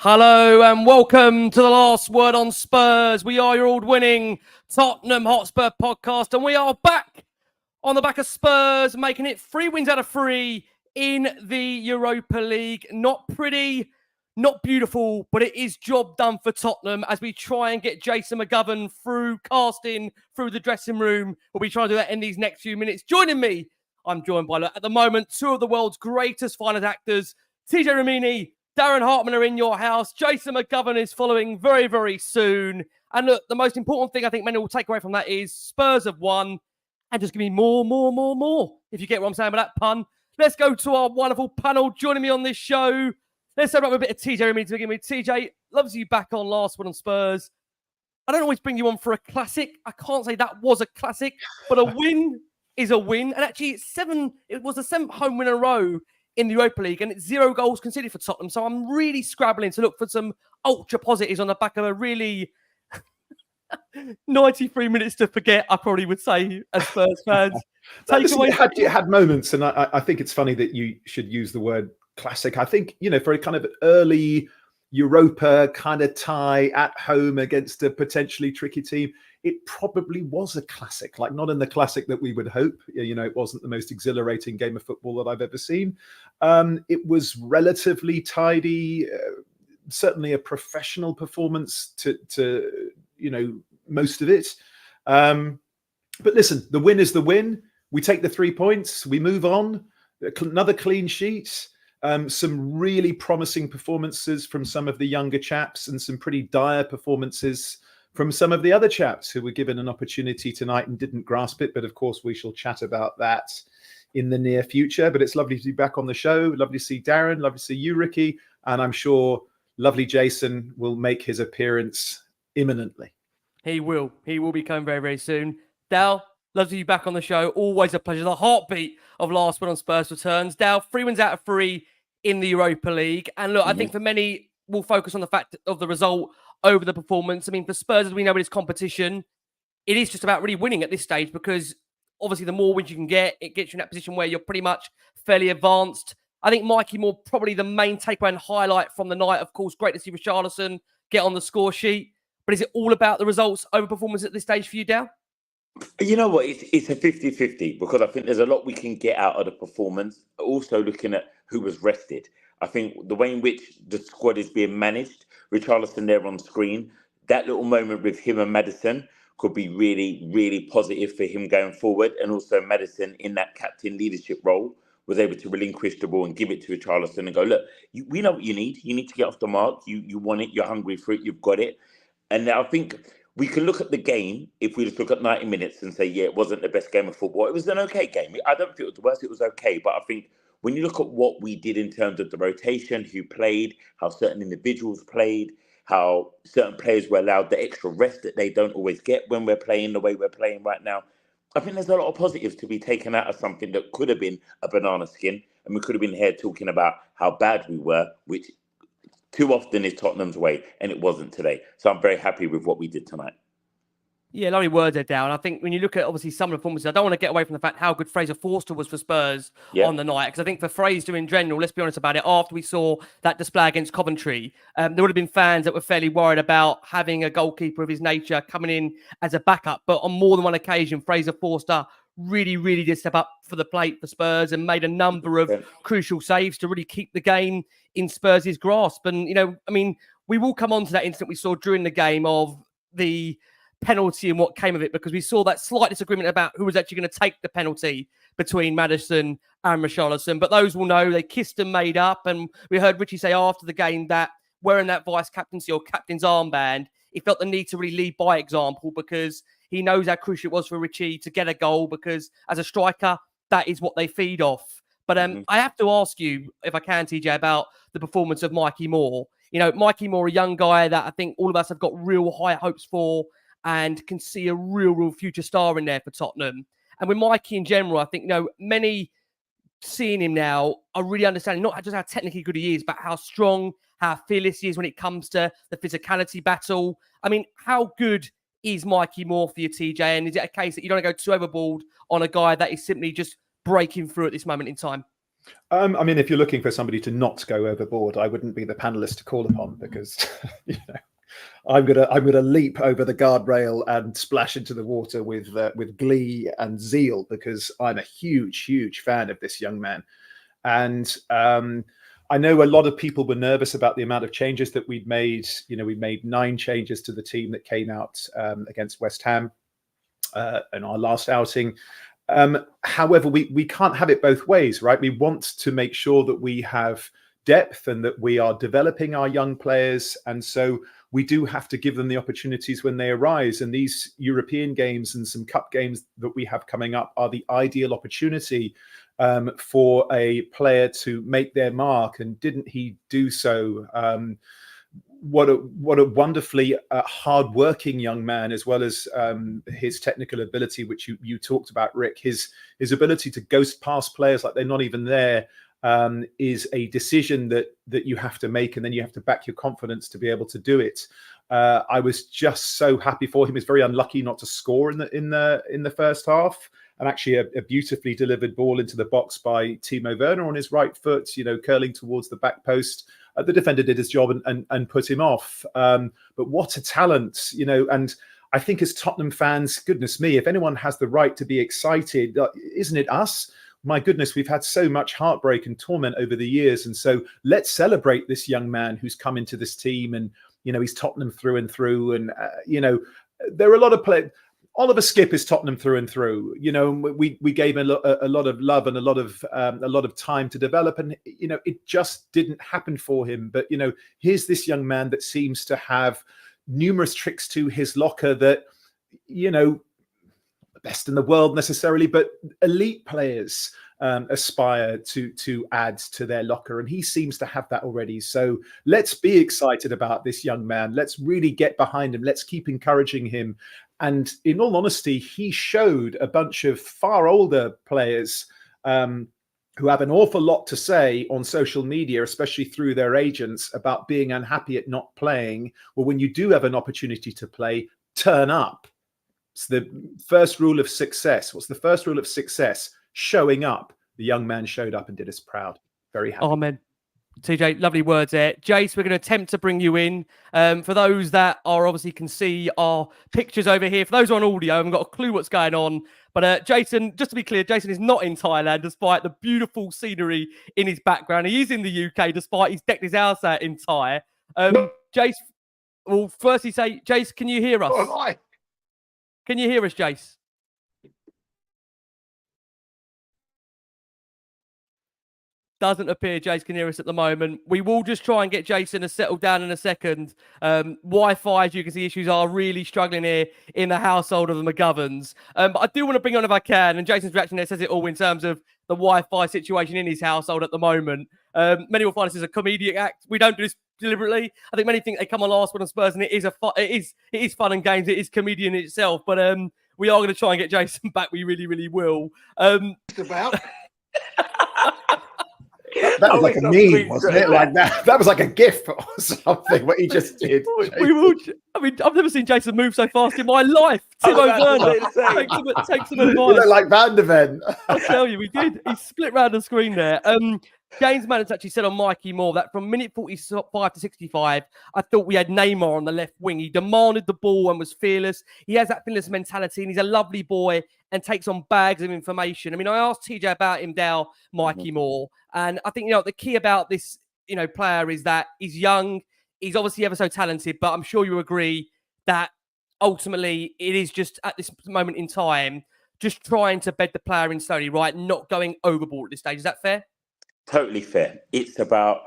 Hello and welcome to the last word on Spurs. We are your award-winning Tottenham Hotspur podcast, and we are back on the back of Spurs, making it 3 wins out of 3 in the Europa League. Not pretty, not beautiful, but it is job done for Tottenham as we try and get Jason McGovern through the dressing room. We'll be trying to do that in these next few minutes. Joining me, I'm joined by, at the moment, two of the world's greatest finest actors, TJ Ramini, Darren Hartman are in your house. Jason McGovern is following very, very soon. And look, the most important thing I think many will take away from that is Spurs have won. And just give me more. If you get what I'm saying by that pun. Let's go to our wonderful panel joining me on this show. Let's start with a bit of TJ Ramini to begin with. TJ, loves you back on last one on Spurs. I don't always bring you on for a classic. I can't say that was a classic, but a win is a win. And actually, it was the 7th home win in a row in the Europa League, and it's 0 goals conceded for Tottenham. So I'm really scrabbling to look for some ultra positives on the back of a really 93 minutes to forget, I probably would say, as Spurs fans. You had moments, and I think it's funny that you should use the word classic. I think, for a kind of early Europa kind of tie at home against a potentially tricky team, it probably was a classic, like not in the classic that we would hope. It wasn't the most exhilarating game of football that I've ever seen. It was relatively tidy, certainly a professional performance to most of it. But listen, the win is the win. We take the 3 points, we move on. Another clean sheet. Some really promising performances from some of the younger chaps and some pretty dire performances from some of the other chaps who were given an opportunity tonight and didn't grasp it. But of course, we shall chat about that in the near future. But it's lovely to be back on the show. Lovely to see Darren. Lovely to see you, Ricky. And I'm sure lovely Jason will make his appearance imminently. He will. He will be coming very, very soon. Dal, love to see you back on the show. Always a pleasure. The heartbeat of last one on Spurs returns. Dal, 3 wins out of 3 in the Europa League. And look, I think for many, we'll focus on the fact of the result over the performance. I mean, for Spurs, as we know in this competition, it is just about really winning at this stage, because obviously the more wins you can get, it gets you in that position where you're pretty much fairly advanced. I think Mikey Moore, probably the main takeaway and highlight from the night. Of course, great to see Richarlison get on the score sheet. But is it all about the results over performance at this stage for you, Dal? You know what? It's a 50-50, because I think there's a lot we can get out of the performance. Also looking at who was rested. I think the way in which the squad is being managed, Richarlison there on screen, that little moment with him and Maddison could be really, really positive for him going forward. And also Maddison in that captain leadership role was able to relinquish the ball and give it to Richarlison and go, look, we know what you need. You need to get off the mark. You want it. You're hungry for it. You've got it. And I think we can look at the game, if we just look at 90 minutes and say, yeah, it wasn't the best game of football. It was an okay game. I don't think it was the worst. It was okay. But I think when you look at what we did in terms of the rotation, who played, how certain individuals played, how certain players were allowed the extra rest that they don't always get when we're playing the way we're playing right now, I think there's a lot of positives to be taken out of something that could have been a banana skin. And we could have been here talking about how bad we were, which too often is Tottenham's way, and it wasn't today. So I'm very happy with what we did tonight. Yeah, lovely words there, Darren. I think when you look at, obviously, some of the performances, I don't want to get away from the fact how good Forster was for Spurs on the night. Because I think for Fraser in general, let's be honest about it, after we saw that display against Coventry, there would have been fans that were fairly worried about having a goalkeeper of his nature coming in as a backup. But on more than one occasion, Forster really, really did step up for the plate for Spurs and made a number of crucial saves to really keep the game in Spurs' grasp. And, we will come on to that incident we saw during the game of the penalty and what came of it, because we saw that slight disagreement about who was actually going to take the penalty between Maddison and Richarlison. But those will know they kissed and made up. And we heard Richie say after the game that wearing that vice captaincy or captain's armband, he felt the need to really lead by example, because he knows how crucial it was for Richie to get a goal, because as a striker, that is what they feed off. But I have to ask you, if I can, TJ, about the performance of Mikey Moore. Mikey Moore, a young guy that I think all of us have got real high hopes for and can see a real future star in there for Tottenham. And with Mikey in general, I think, many seeing him now are really understanding not just how technically good he is, but how strong, how fearless he is when it comes to the physicality battle. I mean, how good is Mikey Moore for you, TJ? And is it a case that you don't go too overboard on a guy that is simply just breaking through at this moment in time? I mean, if you're looking for somebody to not go overboard, I wouldn't be the panelist to call upon, because I'm gonna leap over the guardrail and splash into the water with glee and zeal, because I'm a huge fan of this young man. And I know a lot of people were nervous about the amount of changes that we'd made. We made 9 changes to the team that came out against West Ham in our last outing. However, we can't have it both ways, right? We want to make sure that we have depth and that we are developing our young players. And so we do have to give them the opportunities when they arise. And these European games and some cup games that we have coming up are the ideal opportunity for a player to make their mark. And didn't he do so? What a wonderfully hard-working young man, as well as his technical ability, which you talked about, Rick. His ability to ghost past players like they're not even there is a decision that you have to make, and then you have to back your confidence to be able to do it. I was just so happy for him. He was very unlucky not to score in the first half, and actually a beautifully delivered ball into the box by Timo Werner on his right foot, curling towards the back post. The defender did his job and put him off. But what a talent, and I think as Tottenham fans, goodness me, if anyone has the right to be excited, isn't it us? My goodness, we've had so much heartbreak and torment over the years. And so let's celebrate this young man who's come into this team, and, he's Tottenham through and through. And, there are a lot of players. Oliver Skip is Tottenham through and through. We gave him a lot of love and a lot of time to develop, and it just didn't happen for him. But here's this young man that seems to have numerous tricks to his locker that best in the world necessarily, but elite players aspire to add to their locker, and he seems to have that already. So let's be excited about this young man. Let's really get behind him. Let's keep encouraging him. And in all honesty, he showed a bunch of far older players who have an awful lot to say on social media, especially through their agents, about being unhappy at not playing. Well, when you do have an opportunity to play, turn up. It's the first rule of success. What's the first rule of success? Showing up. The young man showed up and did us proud. Very happy. Amen. TJ, lovely words there. Jace, we're going to attempt to bring you in. For those that are obviously can see our pictures over here, for those on audio, I haven't got a clue what's going on. But Jason, just to be clear, Jason is not in Thailand, despite the beautiful scenery in his background. He is in the UK, despite he's decked his house out in Thai. Jace, well, firstly say, Jace, can you hear us? Oh, hi. Can you hear us, Jace? Doesn't appear Jace can hear us at the moment. We will just try and get Jason to settle down in a second. Wi-Fi, as you can see, issues are really struggling here in the household of the McGoverns. But I do want to bring on if I can, and Jason's reaction there says it all in terms of the Wi-Fi situation in his household at the moment. Many will find this as a comedic act. We don't do this deliberately. I think many think they come on last one on Spurs, and it is fun and games. It is comedian in itself. But we are going to try and get Jason back. We really will. About. That was like a meme, wasn't it? Like that was like a GIF or something, what he just did. We will. I mean, I've never seen Jason move so fast in my life. Timo Werner, take some advice. You look like Van de Ven. I tell you, we did. He split round the screen there. James Maddison actually said on Mikey Moore that from minute 45 to 65, I thought we had Neymar on the left wing. He demanded the ball and was fearless. He has that fearless mentality, and he's a lovely boy and takes on bags of information. I mean, I asked TJ about him now, Mikey Moore, and I think, the key about this, player is that he's young. He's obviously ever so talented, but I'm sure you agree that ultimately it is just at this moment in time, just trying to bed the player in slowly, right? Not going overboard at this stage. Is that fair? Totally fair. It's about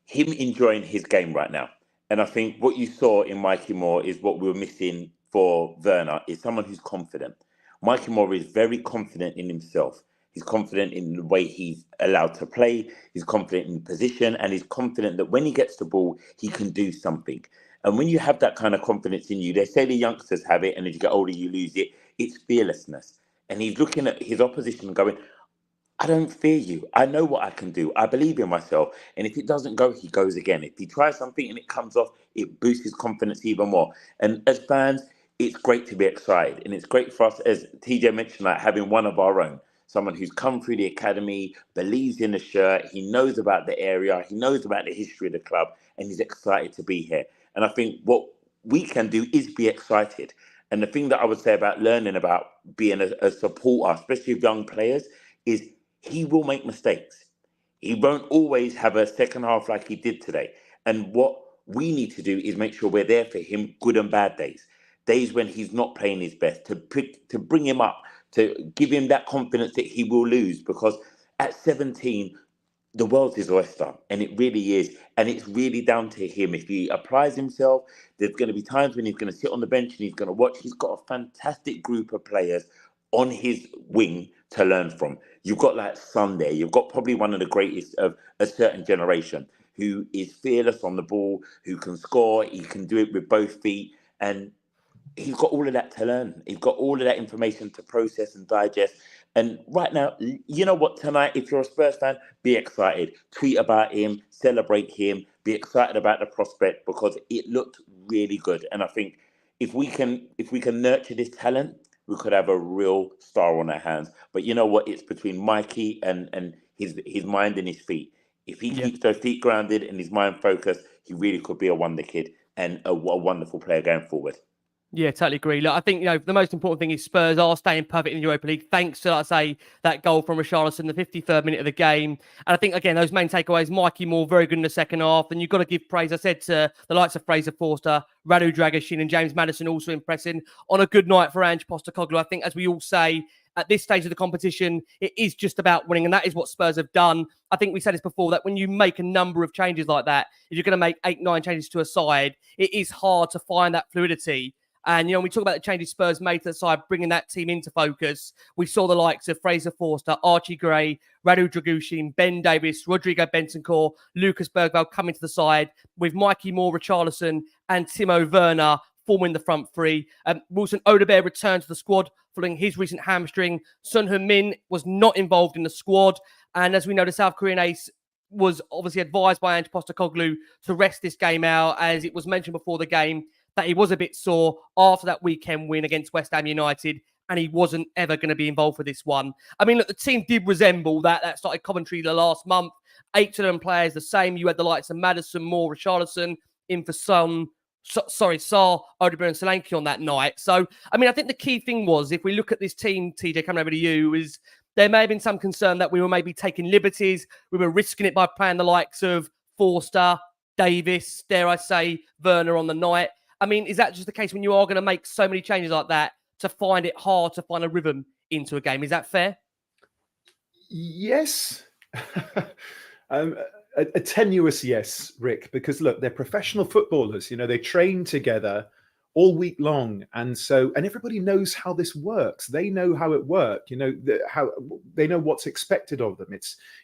him enjoying his game right now. And I think what you saw in Mikey Moore is what we were missing for Werner, is someone who's confident. Mikey Moore is very confident in himself. He's confident in the way he's allowed to play. He's confident in position, and he's confident that when he gets the ball, he can do something. And when you have that kind of confidence in you, they say the youngsters have it, and as you get older, you lose it. It's fearlessness. And he's looking at his opposition and going, I don't fear you. I know what I can do. I believe in myself. And if it doesn't go, he goes again. If he tries something and it comes off, it boosts his confidence even more. And as fans, it's great to be excited. And it's great for us, as TJ mentioned, like having one of our own. someone who's come through the academy, believes in the shirt, he knows about the area, he knows about the history of the club, and he's excited to be here. And I think what we can do is be excited. And the thing that I would say about learning about being a supporter, especially of young players, is he will make mistakes. He won't always have a second half like he did today. And what we need to do is make sure we're there for him, good and bad days. Days when he's not playing his best, to bring him up, to give him that confidence that he will lose. Because at 17, the world's his oyster, and it really is. And it's really down to him. If he applies himself, there's going to be times when he's going to sit on the bench and he's going to watch. He's got a fantastic group of players on his wing to learn from. You've got like Son there. You've got probably one of the greatest of a certain generation who is fearless on the ball, who can score. He can do it with both feet. And he's got all of that to learn. He's got all of that information to process and digest. And right now, you know what, tonight, if you're a Spurs fan, be excited. Tweet about him, celebrate him, be excited about the prospect, because it looked really good. And I think if we can nurture this talent, we could have a real star on our hands. But you know what? It's between Mikey and his mind and his feet. If he keeps those feet grounded and his mind focused, he really could be a wonder kid and a wonderful player going forward. Yeah, totally agree. Look, I think, the most important thing is Spurs are staying perfect in the Europa League, thanks to, like I say, that goal from Richarlison, the 53rd minute of the game. And I think, again, those main takeaways, Mikey Moore, very good in the second half. And you've got to give praise, I said, to the likes of Fraser Forster, Dragusin and James Maddison also impressing on a good night for Ange Postecoglou. I think, as we all say, at this stage of the competition, it is just about winning, and that is what Spurs have done. I think we said this before, that when you make a number of changes like that, if you're going to make 8-9 changes to a side, it is hard to find that fluidity. And, when we talk about the changes Spurs made to the side, bringing that team into focus, we saw the likes of Fraser Forster, Archie Gray, Dragusin, Ben Davis, Rodrigo Bentancur, Lucas Bergvall coming to the side, with Mikey Moore, Richarlison and Timo Werner forming the front three. Wilson Odobert returned to the squad following his recent hamstring. Son Heung-min was not involved in the squad. And as we know, the South Korean ace was obviously advised by Ange Postecoglou to rest this game out, as it was mentioned before the game that he was a bit sore after that weekend win against West Ham United, and he wasn't ever going to be involved for this one. I mean, look, the team did resemble that started Coventry the last month. 8 of them players the same. You had the likes of Maddison, Moore, Richarlison, in for Sarr, Odobert and Solanke on that night. So, I mean, I think the key thing was, if we look at this team, TJ, coming over to you, is there may have been some concern that we were maybe taking liberties. We were risking it by playing the likes of Forster, Davis, dare I say, Werner on the night. I mean, is that just the case when you are going to make so many changes like that, to find it hard to find a rhythm into a game? Is that fair? Yes. A tenuous yes, Rick, because look, they're professional footballers. They train together all week long, and everybody knows how this works. They know how it works. How they know what's expected of them.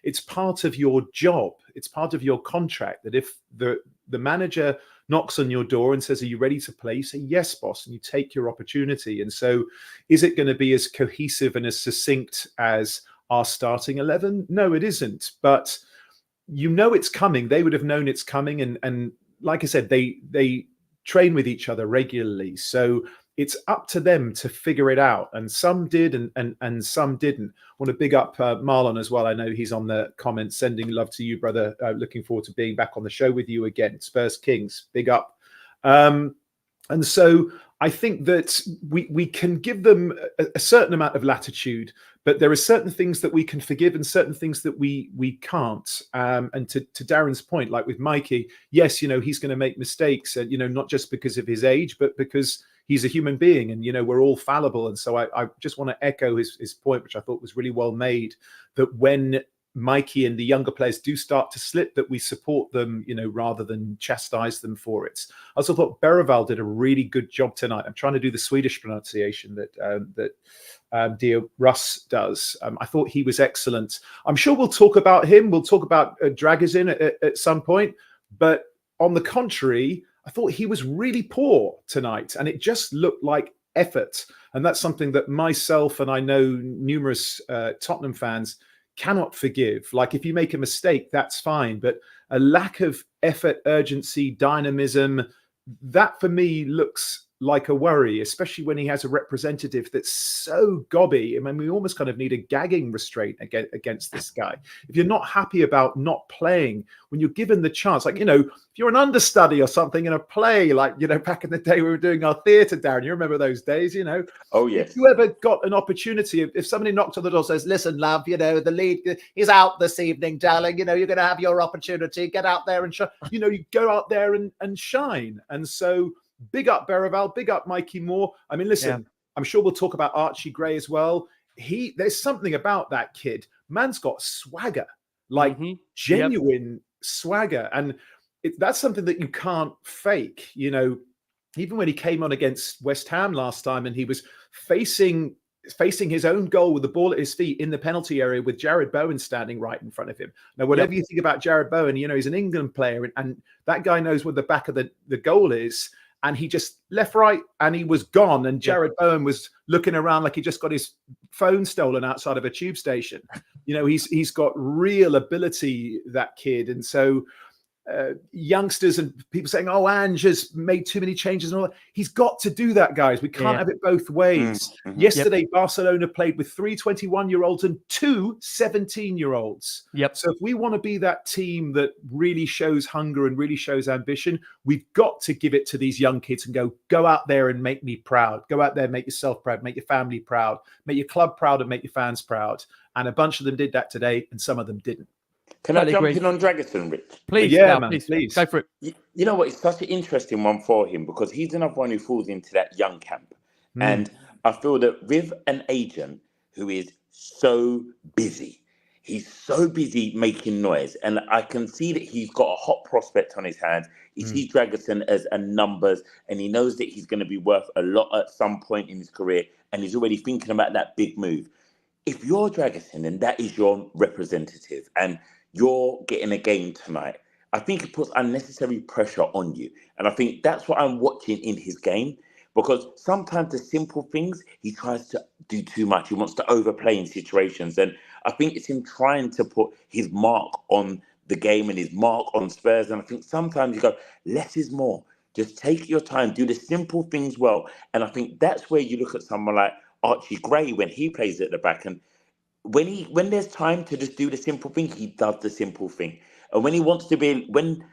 It's part of your job. It's part of your contract that if the manager knocks on your door and says, "Are you ready to play?" You say, "Yes, boss," and you take your opportunity. And so, is it going to be as cohesive and as succinct as our starting 11? No, it isn't. But it's coming. They would have known it's coming, and like I said, they train with each other regularly. So it's up to them to figure it out. And some did, and some didn't. I want to big up Marlon as well. I know he's on the comments, sending love to you, brother. Looking forward to being back on the show with you again. Spurs Kings, big up. And so I think that we can give them a certain amount of latitude, but there are certain things that we can forgive and certain things that we can't. And to Darren's point, like with Mikey, yes, he's going to make mistakes, and not just because of his age, but because he's a human being, and we're all fallible. And so I just want to echo his point, which I thought was really well made, that when Mikey and the younger players do start to slip, that we support them, rather than chastise them for it. I also thought Bergvall did a really good job tonight. I'm trying to do the Swedish pronunciation that dear Russ does. I thought he was excellent. I'm sure we'll talk about him. We'll talk about Dragusin at some point. But on the contrary, I thought he was really poor tonight, and it just looked like effort. And that's something that myself and I know numerous Tottenham fans cannot forgive. Like, if you make a mistake, that's fine, but a lack of effort, urgency, dynamism, that for me looks like a worry, especially when he has a representative that's so gobby. I mean, we almost kind of need a gagging restraint against this guy. If you're not happy about not playing, when you're given the chance, like, if you're an understudy or something in a play, like, back in the day we were doing our theatre, Darren, you remember those days, Oh, yes. If you ever got an opportunity, if somebody knocked on the door and says, listen, love, the lead is out this evening, darling, you're going to have your opportunity, get out there and shine. You go out there and shine. And so big up Bergvall, big up Mikey Moore. I mean, listen, I'm sure we'll talk about Archie Gray as well. There's something about that kid. Man's got swagger, like genuine swagger. And that's something that you can't fake. Even when he came on against West Ham last time and he was facing his own goal with the ball at his feet in the penalty area with Jared Bowen standing right in front of him. Now, whatever you think about Jared Bowen, he's an England player and that guy knows where the back of the goal is. And he just left, right, and he was gone. And Jared Bowen was looking around like he just got his phone stolen outside of a tube station. He's got real ability, that kid. And so youngsters and people saying, oh, Ange has made too many changes and all that. He's got to do that, guys. We can't have it both ways. Yesterday, Barcelona played with 3 21-year-olds and 2 17-year-olds. So if we want to be that team that really shows hunger and really shows ambition, we've got to give it to these young kids and go out there and make me proud. Go out there, make yourself proud, make your family proud, make your club proud and make your fans proud. And a bunch of them did that today and some of them didn't. Can I jump in on Dragusin, Rich? Please, please. Go for it. You know what? It's such an interesting one for him because he's another one who falls into that young camp. And I feel that with an agent who is so busy, he's so busy making noise. And I can see that he's got a hot prospect on his hands. He sees Dragusin as a numbers and he knows that he's going to be worth a lot at some point in his career. And he's already thinking about that big move. If you're Dragusin and that is your representative and you're getting a game tonight, I think it puts unnecessary pressure on you. And I think that's what I'm watching in his game, because sometimes the simple things, he tries to do too much. He wants to overplay in situations. And I think it's him trying to put his mark on the game and his mark on Spurs. And I think sometimes you go, less is more. Just take your time, do the simple things well. And I think that's where you look at someone like Archie Gray when he plays at the back. And when there's time to just do the simple thing, he does the simple thing. And when he wants to be,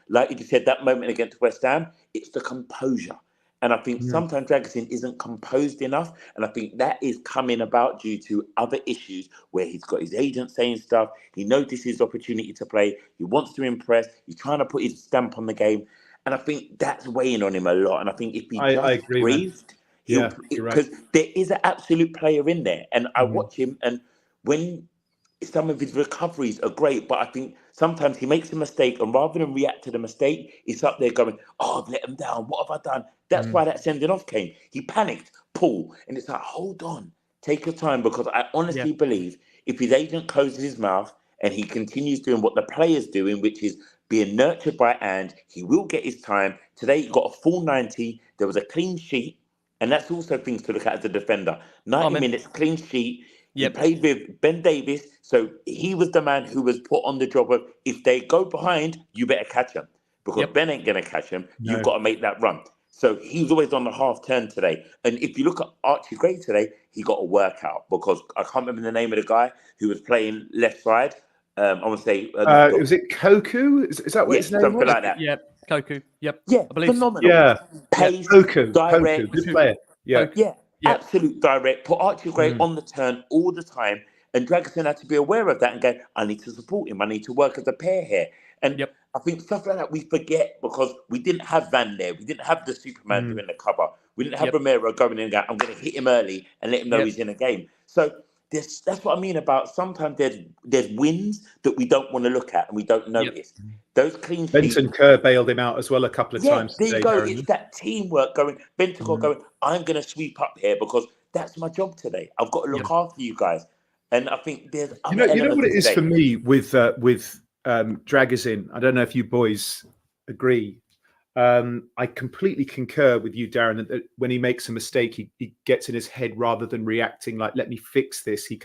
like you said, that moment against West Ham, it's the composure. And I think sometimes Dragusin isn't composed enough. And I think that is coming about due to other issues where he's got his agent saying stuff. He notices his opportunity to play. He wants to impress. He's trying to put his stamp on the game. And I think that's weighing on him a lot. And I think if he just breathed, because there is an absolute player in there. And I watch him, and when some of his recoveries are great, but I think sometimes he makes a mistake, and rather than react to the mistake, he's up there going, oh, I've let him down. What have I done? That's why that sending off came. He panicked, pull. And it's like, hold on, take your time, because I honestly believe if his agent closes his mouth and he continues doing what the player's doing, which is being nurtured by Ange, he will get his time. Today, he got a full 90. There was a clean sheet. And that's also things to look at as a defender. 90 minutes, clean sheet. He played with Ben Davies, so he was the man who was put on the job of, if they go behind, you better catch them. Because Ben ain't going to catch him. You've got to make that run. So he was always on the half turn today. And if you look at Archie Gray today, he got a workout, because I can't remember the name of the guy who was playing left side. I want to say... was it Koku? Is that what his name was? Something like that. Yeah, Koku. Yep. Yeah, I believe. phenomenal. Yeah. Pace, Koku. direct. Good player. Yeah. Absolute direct. Put Archie Gray on the turn all the time. And Dragusin had to be aware of that and go, I need to support him. I need to work as a pair here. And I think stuff like that we forget, because we didn't have Van there. We didn't have the Superman doing the cover. We didn't have Romero going in and going, I'm going to hit him early and let him know he's in a game. So that's what I mean about sometimes there's wins that we don't want to look at and we don't notice. Those clean sheets. Bentancur bailed him out as well a couple of times. There you go. It's that teamwork going. Bentancur going, I'm going to sweep up here because that's my job today. I've got to look after you guys. And I think there's you know what it is for me with Dragusin. I don't know if you boys agree. I completely concur with you, Darren, that when he makes a mistake, he gets in his head rather than reacting like, let me fix this. He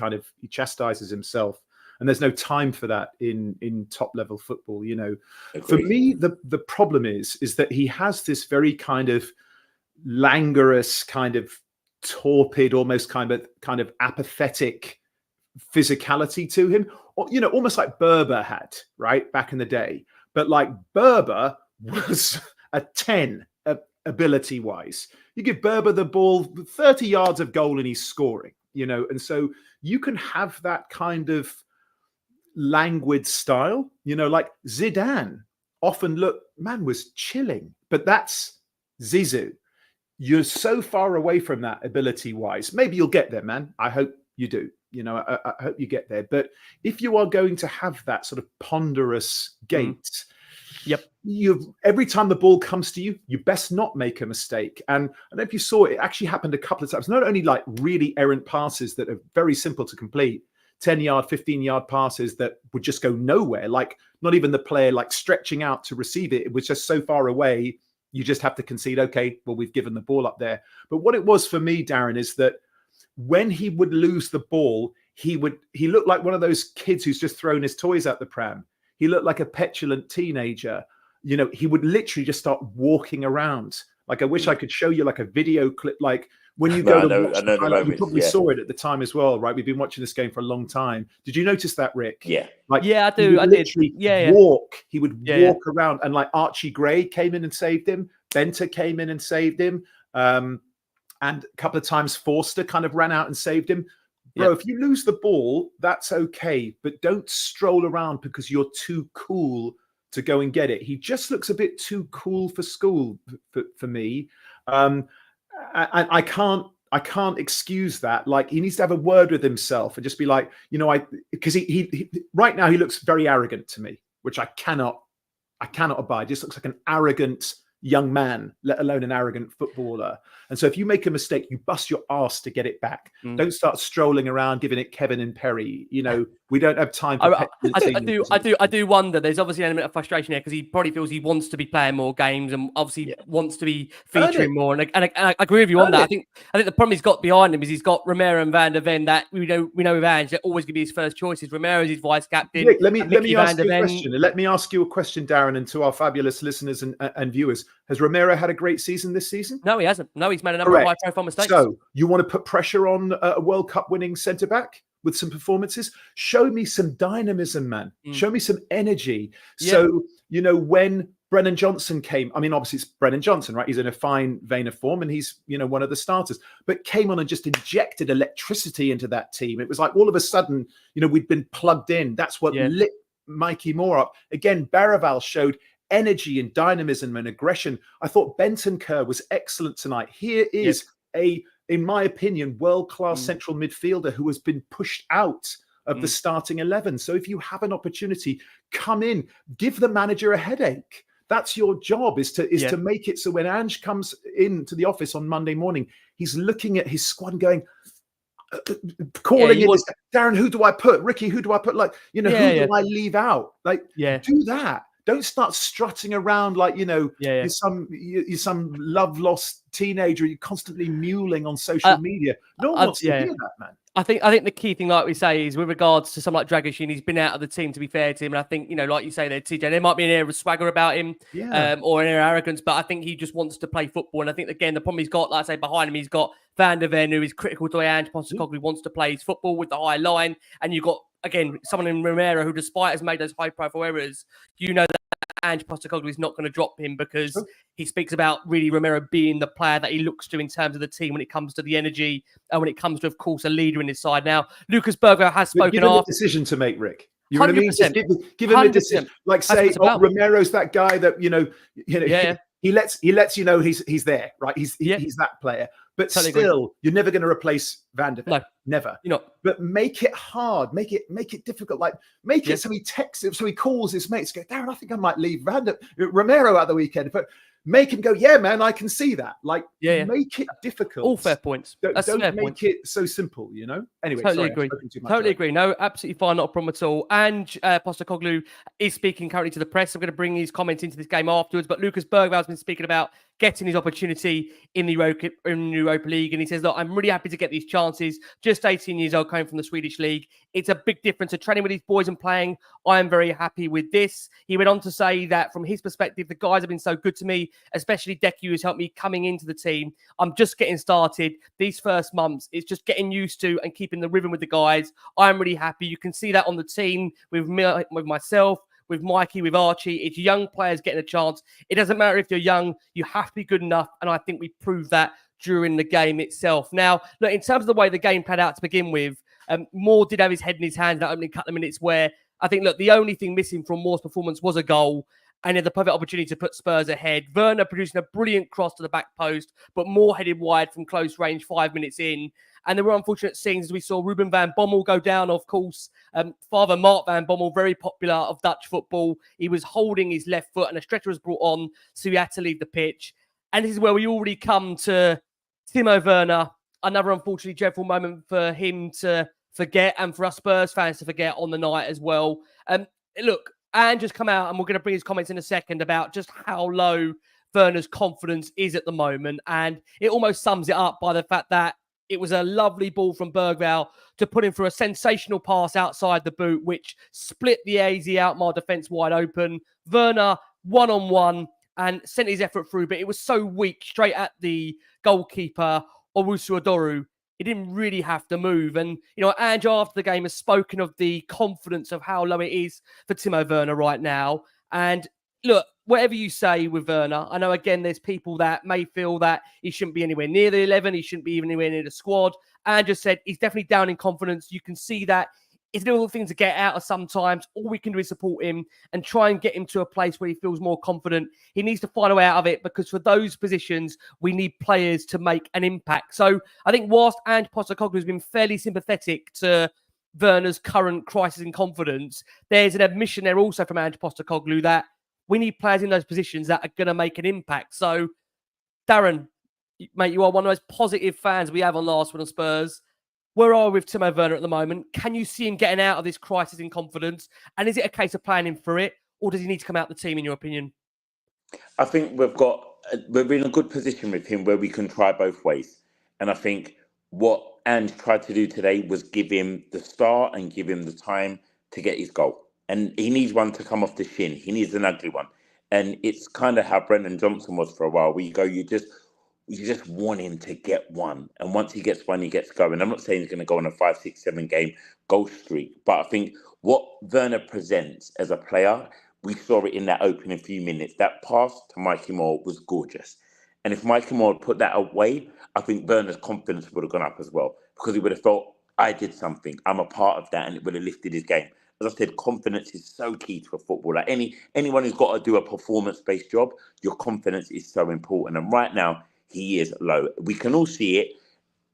chastises himself. And there's no time for that in top level football. You know, for me, the problem is that he has this very kind of languorous, kind of torpid, almost kind of apathetic physicality to him, or almost like Berber had, right, back in the day. But like Berber was a 10 ability wise. You give Berber the ball, 30 yards of goal, and he's scoring. And so you can have that kind of languid style. Like Zidane often was chilling, but that's Zizou. You're so far away from that ability wise. Maybe you'll get there, man. I hope you do. I hope you get there. But if you are going to have that sort of ponderous gait, every time the ball comes to you, you best not make a mistake. And I don't know if you saw it actually happened a couple of times. Not only like really errant passes that are very simple to complete, 10-yard, 15-yard passes that would just go nowhere. Like not even the player like stretching out to receive it. It was just so far away. You just have to concede, okay, well, we've given the ball up there. But what it was for me, Darren, is that when he would lose the ball, he looked like one of those kids who's just thrown his toys out the pram. He looked like a petulant teenager. He would literally just start walking around. Like, I wish I could show you like a video clip, like when you go to watch the highlight, you probably saw it at the time as well, right? We've been watching this game for a long time. Did you notice that, Rick? Yeah. Like, I do. I did. Walk. He would walk around, and like Archie Gray came in and saved him. Bentancur came in and saved him. And a couple of times Forster kind of ran out and saved him. Bro, if you lose the ball, that's okay, but don't stroll around because you're too cool to go and get it. He just looks a bit too cool for school for me. I can't excuse that. Like, he needs to have a word with himself and just be like, because he right now he looks very arrogant to me, which I cannot abide. He just looks like an arrogant young man, let alone an arrogant footballer. And so if you make a mistake, you bust your ass to get it back. Don't start strolling around giving it Kevin and Perry. We don't have time for I do wonder. There's obviously an element of frustration here because he probably feels he wants to be playing more games and obviously wants to be featuring more. And I agree with you on that. I think the problem he's got behind him is he's got Romero and Van der Ven that we know with Ange, they're always going to be his first choices. Romero's his vice captain. Nick, let me ask you a question. Let me ask you a question, Darren, and to our fabulous listeners and viewers. Has Romero had a great season this season? No, he hasn't. No, he's made a number of high-profile mistakes. So you want to put pressure on a World Cup winning centre-back with some performances? Show me some dynamism, man. Show me some energy. So, when Brennan Johnson came, I mean, obviously it's Brennan Johnson, right? He's in a fine vein of form and he's, one of the starters, but came on and just injected electricity into that team. It was like all of a sudden, we'd been plugged in. That's what lit Mikey Moore up. Again, Bergvall showed energy and dynamism and aggression. I thought Bentancur was excellent tonight. Here is in my opinion, world-class central midfielder who has been pushed out of the starting 11. So if you have an opportunity, come in, give the manager a headache. That's your job, is to make it so when Ange comes into the office on Monday morning, he's looking at his squad and going, calling in, Darren, who do I put? Ricky, who do I put? Like, who do I leave out? Like, do that. Don't start strutting around like, you're some love lost teenager. You're constantly mewling on social media. No one wants to hear that, man. I think the key thing, like we say, is with regards to someone like Dragusin, he's been out of the team, to be fair to him. And I think, like you say there, TJ, there might be an air of swagger about him or an air of arrogance, but I think he just wants to play football. And I think, again, the problem he's got, like I say, behind him, he's got Van der Ven, who is critical to Ange Postecoglou, wants to play his football with the high line. And you've got, again, someone in Romero who, despite has made those high-profile errors, that Ange Postecoglou is not going to drop him because he speaks about really Romero being the player that he looks to in terms of the team when it comes to the energy and when it comes to, of course, a leader in his side. Now, Lucas Bergvall has spoken after. Give him a decision to make, Rick. You know what I mean? Just give him a decision. Like, say, Romero's that guy that, he lets you know he's there, right? He's that player. But totally still, you're never going to replace Van der Ven. No, never. You're not. But make it hard. Make it difficult. Like, make it so he texts him, so he calls his mates, go, Darren, I think I might leave Romero out the weekend. But make him go, yeah, man, I can see that. Like, make it difficult. All fair points. Don't make it so simple, Anyway, totally agree. Totally agree. No, absolutely fine. Not a problem at all. And Postecoglou is speaking currently to the press. I'm going to bring his comments into this game afterwards. But Lucas Bergvall has been speaking about getting his opportunity in the Europa League. And he says, look, I'm really happy to get these chances. Just 18 years old, coming from the Swedish league. It's a big difference to training with these boys and playing. I am very happy with this. He went on to say that from his perspective, the guys have been so good to me, especially Dekker, who's helped me coming into the team. I'm just getting started. These first months, it's just getting used to and keeping the rhythm with the guys. I'm really happy. You can see that on the team with myself, with Mikey, with Archie. It's young players getting a chance. It doesn't matter if you're young, you have to be good enough. And I think we proved that during the game itself. Now, look, in terms of the way the game played out to begin with, Moore did have his head in his hands in that opening couple of minutes where I think, look, the only thing missing from Moore's performance was a goal and had the perfect opportunity to put Spurs ahead. Werner producing a brilliant cross to the back post, but Moore headed wide from close range 5 minutes in. And there were unfortunate scenes as we saw Ruben van Bommel go down, of course. Father Mark van Bommel, very popular of Dutch football. He was holding his left foot and a stretcher was brought on, so he had to leave the pitch. And this is where we already come to Timo Werner. Another unfortunately dreadful moment for him to forget and for us Spurs fans to forget on the night as well. Look, Ange has come out and we're going to bring his comments in a second about just how low Werner's confidence is at the moment. And it almost sums it up by the fact that it was a lovely ball from Bergvall to put him for a sensational pass outside the boot, which split the AZ Alkmaar defence wide open. Werner, one-on-one, and sent his effort through, but it was so weak, straight at the goalkeeper, Owusu-Adoru. He didn't really have to move. And, Ange after the game has spoken of the confidence of how low it is for Timo Werner right now. And look, whatever you say with Werner, I know, again, there's people that may feel that he shouldn't be anywhere near the 11. He shouldn't be even anywhere near the squad. And just said he's definitely down in confidence. You can see that it's a little thing to get out of sometimes. All we can do is support him and try and get him to a place where he feels more confident. He needs to find a way out of it because for those positions, we need players to make an impact. So I think whilst Ange Postecoglou has been fairly sympathetic to Werner's current crisis in confidence, there's an admission there also from Ange Postecoglou that we need players in those positions that are going to make an impact. So, Darren, mate, you are one of those positive fans we have on Last One on Spurs. Where are we with Timo Werner at the moment? Can you see him getting out of this crisis in confidence? And is it a case of playing him for it? Or does he need to come out the team, in your opinion? I think we're in a good position with him where we can try both ways. And I think what Ange tried to do today was give him the start and give him the time to get his goal. And he needs one to come off the shin. He needs an ugly one. And it's kind of how Brendan Johnson was for a while, where you just want him to get one. And once he gets one, he gets going. I'm not saying he's going to go on a 5, 6, 7 game goal streak, but I think what Werner presents as a player, we saw it in that opening few minutes. That pass to Mikey Moore was gorgeous. And if Mikey Moore had put that away, I think Werner's confidence would have gone up as well, because he would have felt, I did something, I'm a part of that, and it would have lifted his game. As I said, confidence is so key to a football. Like anyone who's got to do a performance-based job, your confidence is so important. And right now, he is low. We can all see it.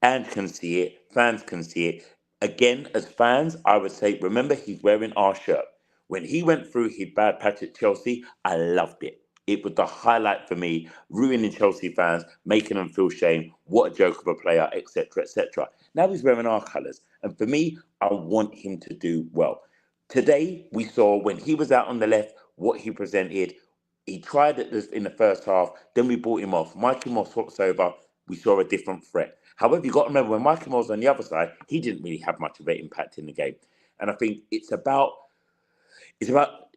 And can see it. Fans can see it. Again, as fans, I would say, remember, he's wearing our shirt. When he went through his bad patch at Chelsea, I loved it. It was the highlight for me, ruining Chelsea fans, making them feel shame. What a joke of a player, etc., etc. Now he's wearing our colours. And for me, I want him to do well. Today, we saw when he was out on the left, what he presented. He tried it in the first half, then we brought him off. Mikey Moore swaps over, we saw a different threat. However, you've got to remember, when Mikey Moore's on the other side, he didn't really have much of an impact in the game. And I think it's about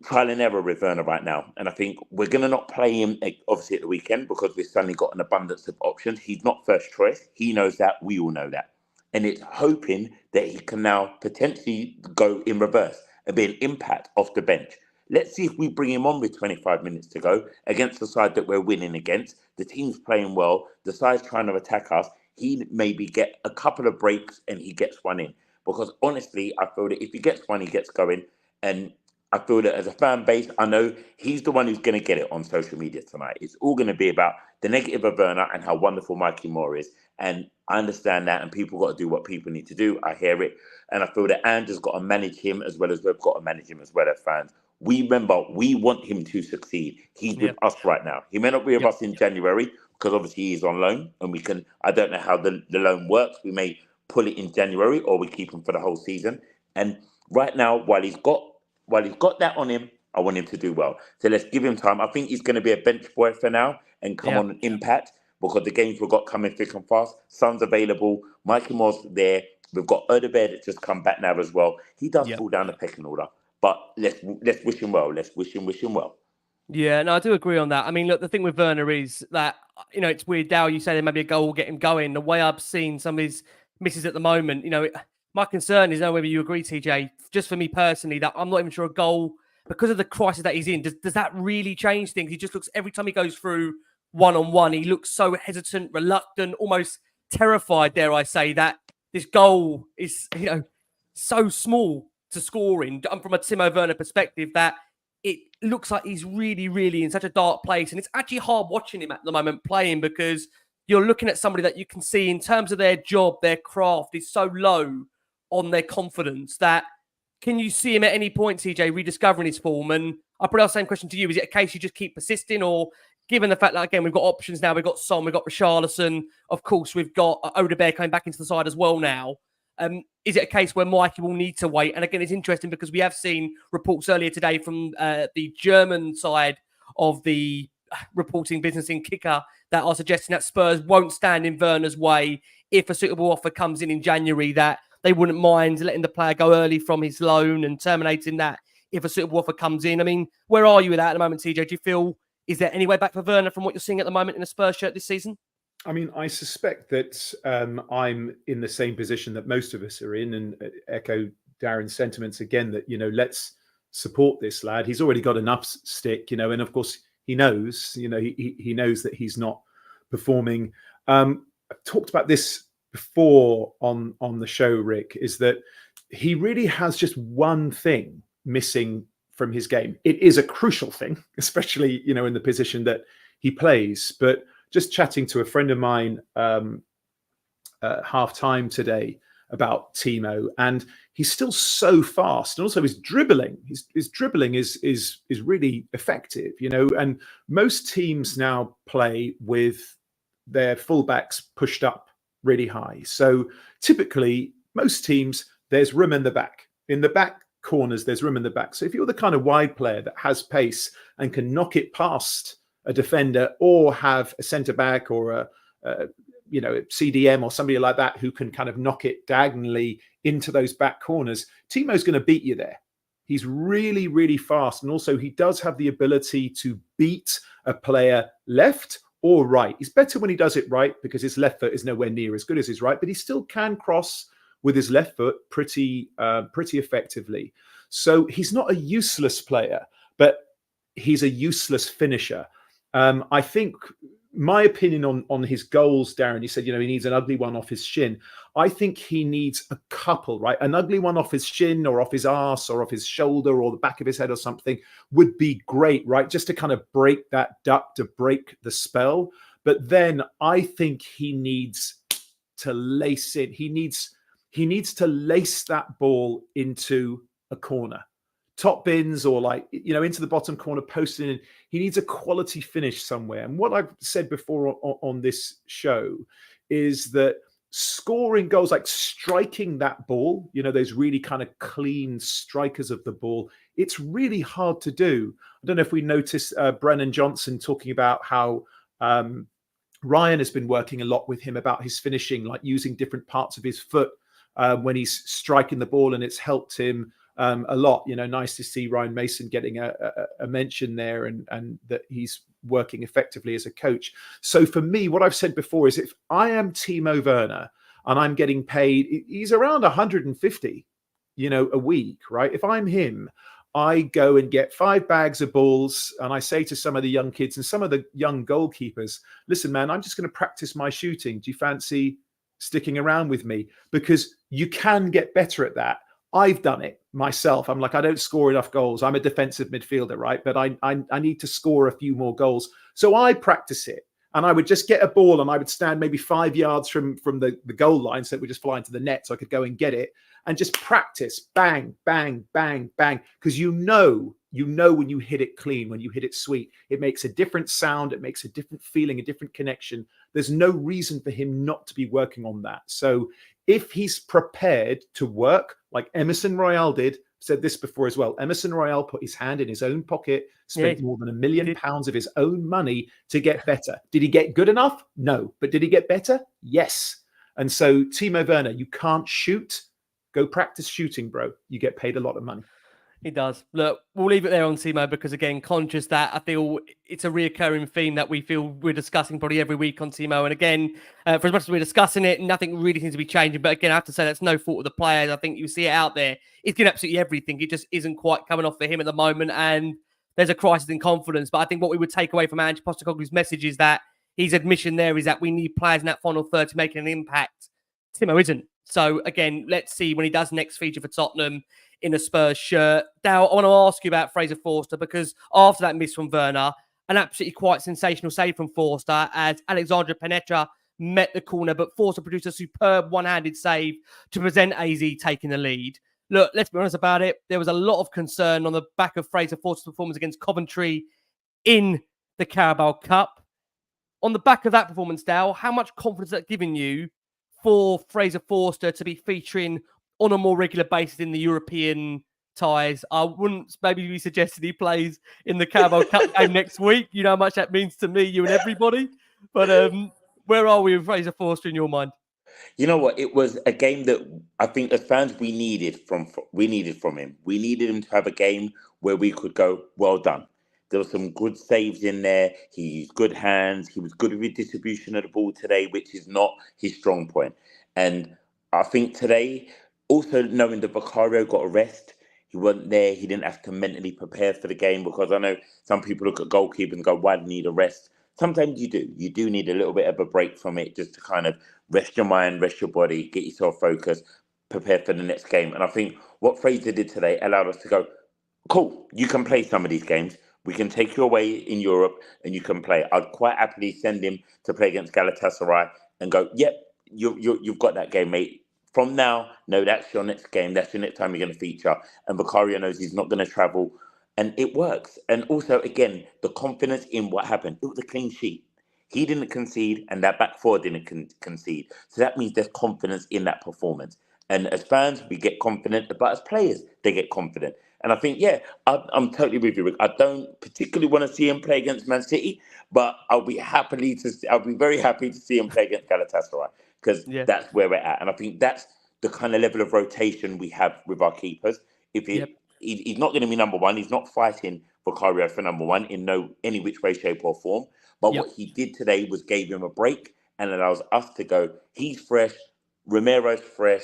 trial and error with Werner right now. And I think we're going to not play him, obviously, at the weekend because we've suddenly got an abundance of options. He's not first choice. He knows that. We all know that. And it's hoping that he can now potentially go in reverse and be an impact off the bench. Let's see if we bring him on with 25 minutes to go against the side that we're winning against. The team's playing well. The side's trying to attack us. He maybe get a couple of breaks and he gets one in. Because honestly, I feel that if he gets one, he gets going. And I feel that as a fan base, I know he's the one who's going to get it on social media tonight. It's all going to be about the negative of Werner and how wonderful Mikey Moore is. And I understand that, and people got to do what people need to do. I hear it. And I feel that Ange has got to manage him as well as we've got to manage him as well as fans. We want him to succeed. He's with us right now. He may not be with us in January because obviously he's on loan, and I don't know how the loan works. We may pull it in January or we keep him for the whole season. And right now, while he's got that on him, I want him to do well. So let's give him time. I think he's going to be a bench boy for now, and come on and impact, because the games we've got coming thick and fast. Son's available. Mikey Moore's there. We've got Odegaard that's just come back now as well. He does fall down the pecking order, but let's wish him well. Let's wish him well. Yeah, no, I do agree on that. I mean, look, the thing with Werner is that, you know, it's weird, Dow, you say there may be a goal will get him going. The way I've seen some of his misses at the moment, you know, my concern is, I don't know whether you agree, TJ, just for me personally, that I'm not even sure a goal, because of the crisis that he's in, does that really change things? He just looks, every time he goes through one-on-one, he looks so hesitant, reluctant, almost terrified, dare I say, that this goal is, you know, so small to score in. I'm from a Timo Werner perspective that it looks like he's really, really in such a dark place. And it's actually hard watching him at the moment playing, because you're looking at somebody that you can see in terms of their job, their craft is so low on their confidence that, can you see him at any point, TJ, rediscovering his form? And I'll put the same question to you. Is it a case you just keep persisting, or given the fact that, again, we've got options now, we've got Son, we've got Richarlison, of course, we've got Odegaard coming back into the side as well now. Is it a case where Mikey will need to wait? And again, it's interesting because we have seen reports earlier today from the German side of the reporting business in Kicker that are suggesting that Spurs won't stand in Werner's way if a suitable offer comes in January, that they wouldn't mind letting the player go early from his loan and terminating that if a suitable offer comes in. I mean, where are you with that at the moment, TJ? Do you feel, is there any way back for Werner from what you're seeing at the moment in a Spurs shirt this season? I mean, I suspect that I'm in the same position that most of us are in, and echo Darren's sentiments again, that, you know, let's support this lad. He's already got enough stick, you know, and of course he knows, you know, he knows that he's not performing. I've talked about this before on the show, Rick, is that he really has just one thing missing from his game. It is a crucial thing, especially, you know, in the position that he plays. But just chatting to a friend of mine half time today about Timo, and he's still so fast, and also his dribbling. His dribbling is really effective, you know. And most teams now play with their fullbacks pushed up really high. So typically, most teams, there's room in the back. In the back corners, there's room in the back. So if you're the kind of wide player that has pace and can knock it past a defender, or have a centre back or a CDM or somebody like that who can kind of knock it diagonally into those back corners, Timo's going to beat you there. He's really, really fast. And also he does have the ability to beat a player left or right. He's better when he does it right, because his left foot is nowhere near as good as his right, but he still can cross with his left foot pretty effectively. So he's not a useless player, but he's a useless finisher. I think my opinion on his goals, Darren, you said, you know, he needs an ugly one off his shin. I think he needs a couple, right? An ugly one off his shin or off his arse or off his shoulder or the back of his head or something would be great, right? Just to kind of break that duck, to break the spell. But then I think he needs to lace it. He needs to lace that ball into a corner. Top bins, or like, you know, into the bottom corner, posting in. He needs a quality finish somewhere. And what I've said before on this show is that scoring goals, like striking that ball, you know, those really kind of clean strikers of the ball, it's really hard to do. I don't know if we noticed Brennan Johnson talking about how Ryan has been working a lot with him about his finishing, like using different parts of his foot when he's striking the ball, and it's helped him a lot. You know, nice to see Ryan Mason getting a mention there, and that he's working effectively as a coach. So for me, what I've said before is, if I am Timo Werner and I'm getting paid, he's around 150, you know, a week, right? If I'm him, I go and get 5 bags of balls, and I say to some of the young kids and some of the young goalkeepers, listen, man, I'm just going to practice my shooting. Do you fancy sticking around with me? Because you can get better at that. I've done it myself. I'm like, I don't score enough goals. I'm a defensive midfielder, right? But I need to score a few more goals. So I practice it. And I would just get a ball, and I would stand maybe 5 yards from the goal line, so it would just fly into the net, so I could go and get it and just practice. Bang, bang, bang, bang. Because you know when you hit it clean, when you hit it sweet, it makes a different sound. It makes a different feeling, a different connection. There's no reason for him not to be working on that. So if he's prepared to work like Emerson Royal did, said this before as well. Emerson Royale put his hand in his own pocket, spent more than £1 million of his own money to get better. Did he get good enough? No. But did he get better? Yes. And so, Timo Werner, you can't shoot. Go practice shooting, bro. You get paid a lot of money. He does. Look, we'll leave it there on Timo because, again, conscious that I feel it's a reoccurring theme that we feel we're discussing probably every week on Timo. And again, for as much as we're discussing it, nothing really seems to be changing. But again, I have to say that's no fault of the players. I think you see it out there. He's doing absolutely everything. It just isn't quite coming off for him at the moment. And there's a crisis in confidence. But I think what we would take away from Ange Postecoglou's message is that his admission there is that we need players in that final third to make an impact. Timo isn't. So again, let's see when he does next feature for Tottenham in a Spurs shirt. Now, I want to ask you about Fraser Forster because after that miss from Werner, an absolutely quite sensational save from Forster as Alexandre Penetra met the corner, but Forster produced a superb one-handed save to present AZ taking the lead. Look, let's be honest about it. There was a lot of concern on the back of Fraser Forster's performance against Coventry in the Carabao Cup. On the back of that performance, Dal, how much confidence has that given you for Fraser Forster to be featuring on a more regular basis in the European ties? I wouldn't maybe be suggesting he plays in the Carabao Cup game next week. You know how much that means to me, you and everybody. But where are we with Fraser Forster in your mind? You know what? It was a game that I think as fans we needed from him. We needed him to have a game where we could go, well done. There were some good saves in there. He used good hands. He was good with distribution of the ball today, which is not his strong point. And I think today, also knowing that Vicario got a rest, he wasn't there. He didn't have to mentally prepare for the game because I know some people look at goalkeepers and go, why do you need a rest? Sometimes you do. You do need a little bit of a break from it just to kind of rest your mind, rest your body, get yourself focused, prepare for the next game. And I think what Fraser did today allowed us to go, cool, you can play some of these games. We can take you away in Europe and you can play. I'd quite happily send him to play against Galatasaray and go, yep, you've got that game, mate. From now, no, that's your next game. That's your next time you're going to feature. And Vicario knows he's not going to travel. And it works. And also, again, the confidence in what happened. It was a clean sheet. He didn't concede and that back four didn't concede. So that means there's confidence in that performance. And as fans, we get confident. But as players, they get confident. And I think, yeah, I'm totally with you, Rick. I don't particularly want to see him play against Man City, but I'll be very happy to see him play against Galatasaray because that's where we're at. And I think that's the kind of level of rotation we have with our keepers. If he's not going to be number one, he's not fighting Vicario for number one in any which way, shape or form. But what he did today was gave him a break and allows us to go, he's fresh, Romero's fresh,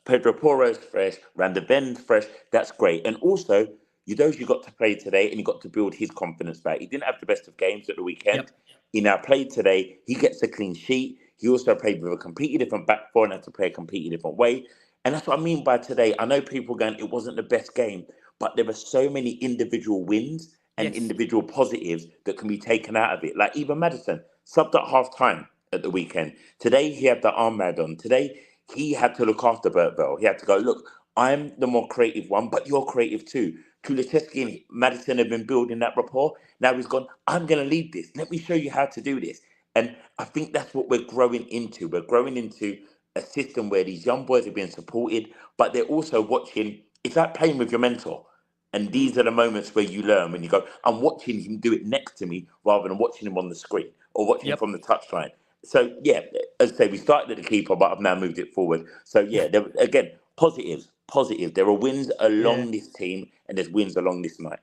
Pedro Porro's fresh, Van de Ven's fresh. That's great. And also, you got to play today and you got to build his confidence back. He didn't have the best of games at the weekend. He now played today. He gets a clean sheet. He also played with a completely different back four and had to play a completely different way. And that's what I mean by today. I know people going, it wasn't the best game, but there were so many individual wins and individual positives that can be taken out of it. Like even Maddison, subbed at half-time at the weekend. Today, he had the armband on. Today, he had to look after Bergvall. He had to go, look, I'm the more creative one, but you're creative too. Kulusevski and Maddison have been building that rapport. Now he's gone, I'm going to lead this. Let me show you how to do this. And I think that's what we're growing into. We're growing into a system where these young boys are being supported, but they're also watching. It's like playing with your mentor. And these are the moments where you learn, when you go, I'm watching him do it next to me rather than watching him on the screen or watching him from the touchline. So, yeah, as I say, we started at the keeper, but I've now moved it forward. So, yeah, again, positives. There are wins along this team and there's wins along this night.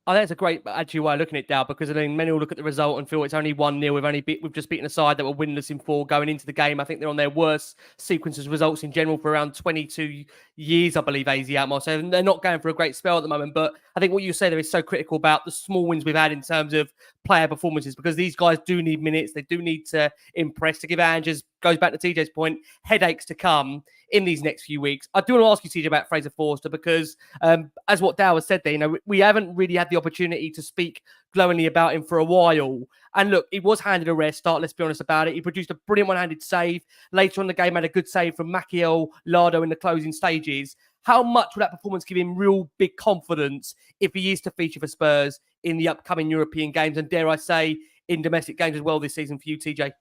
I think it's a great actually way of looking at it, Dal, because I mean, many will look at the result and feel it's only 1-0. We've just beaten a side that were winless in 4 going into the game. I think they're on their worst sequence of results in general for around 22 years, I believe, AZ Alkmaar. So they're not going for a great spell at the moment. But I think what you say there is so critical about the small wins we've had in terms of player performances, because these guys do need minutes. They do need to impress. To give Ange's, goes back to TJ's point, headaches to come in these next few weeks. I do want to ask you, TJ, about Fraser Forster, because as what Dal has said there, we haven't really had the opportunity to speak glowingly about him for a while. And look, he was handed a rare start, let's be honest about it. He produced a brilliant one-handed save. Later on in the game, had a good save from Makiel Lardo in the closing stages. How much will that performance give him real big confidence if he is to feature for Spurs in the upcoming European games and, dare I say, in domestic games as well this season for you, TJ?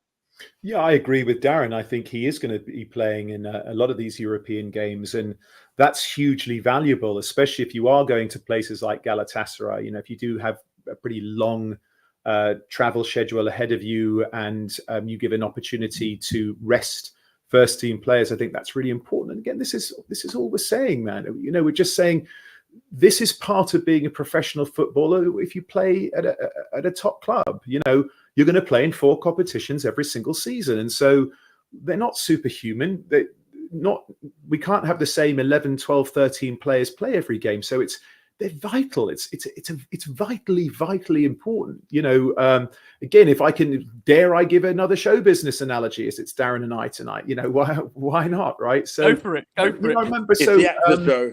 Yeah, I agree with Darren. I think he is going to be playing in a lot of these European games, and that's hugely valuable, especially if you are going to places like Galatasaray. You know, if you do have a pretty long travel schedule ahead of you, and you give an opportunity to rest first team players, I think that's really important. And again, this is all we're saying, man. You know, we're just saying this is part of being a professional footballer. If you play at a top club, you know, you're going to play in 4 competitions every single season. And so they're not superhuman. We can't have the same 11, 12, 13 players play every game. So they're vital. It's vitally important. You know, again, if I dare I give another show business analogy, as it's Darren and I tonight, you know, why not? Right. So go for it. Go for it. I remember, it's the actor show.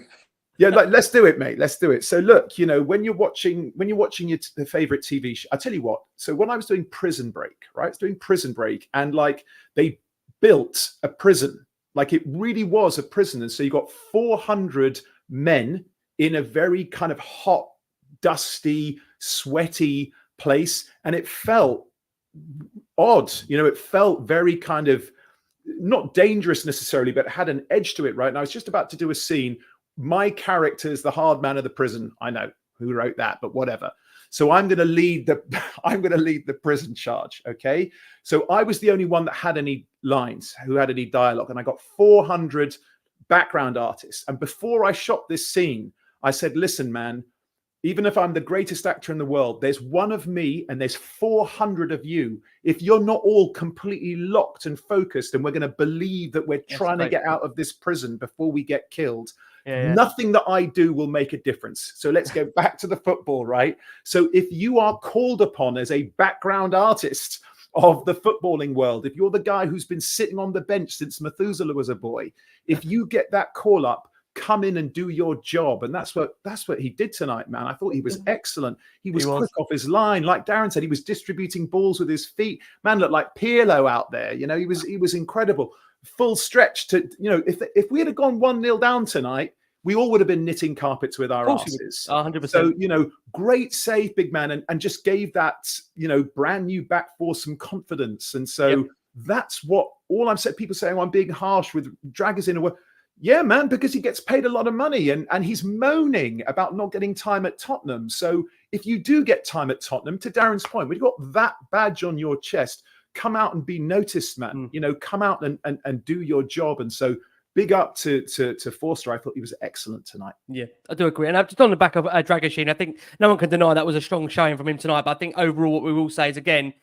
Yeah, let's do it, mate. Let's do it. So look, you know, when you're watching your favorite TV show, I tell you what. So when I was doing Prison Break, right? I was doing Prison Break, and like they built a prison, like it really was a prison. And so you got 400 men in a very kind of hot, dusty, sweaty place, and it felt odd. You know, it felt very kind of not dangerous necessarily, but it had an edge to it, right? And I was just about to do a scene. My character is the hard man of the prison. I know who wrote that, but whatever. So I'm going to lead the prison charge. Okay. So I was the only one that had any lines, who had any dialogue, and I got 400 background artists. And before I shot this scene, I said, listen, man, even if I'm the greatest actor in the world, there's one of me and there's 400 of you. If you're not all completely locked and focused, and we're going to believe that we're trying to get out of this prison before we get killed, nothing that I do will make a difference. So let's go back to the football, right? So if you are called upon as a background artist of the footballing world, if you're the guy who's been sitting on the bench since Methuselah was a boy, if you get that call up, come in and do your job. And that's what he did tonight, man. I thought he was excellent. He was quick off his line. Like Darren said, he was distributing balls with his feet. Man looked like Pirlo out there. You know, he was incredible. Full stretch to, you know, if we had gone 1-0 down tonight, we all would have been knitting carpets with our asses. 100%. So, you know, great save, big man, and just gave that, you know, brand new back four some confidence. And so that's what all I'm saying. People saying, oh, I'm being harsh with Dragusin. Yeah, man, because he gets paid a lot of money, and he's moaning about not getting time at Tottenham. So if you do get time at Tottenham, to Darren's point, when you've got that badge on your chest, come out and be noticed, man. You know, come out and do your job. And so big up to Forster. I thought he was excellent tonight. Yeah, I do agree. And I'm just on the back of Dragusin. I think no one can deny that was a strong showing from him tonight. But I think overall what we will say is, again,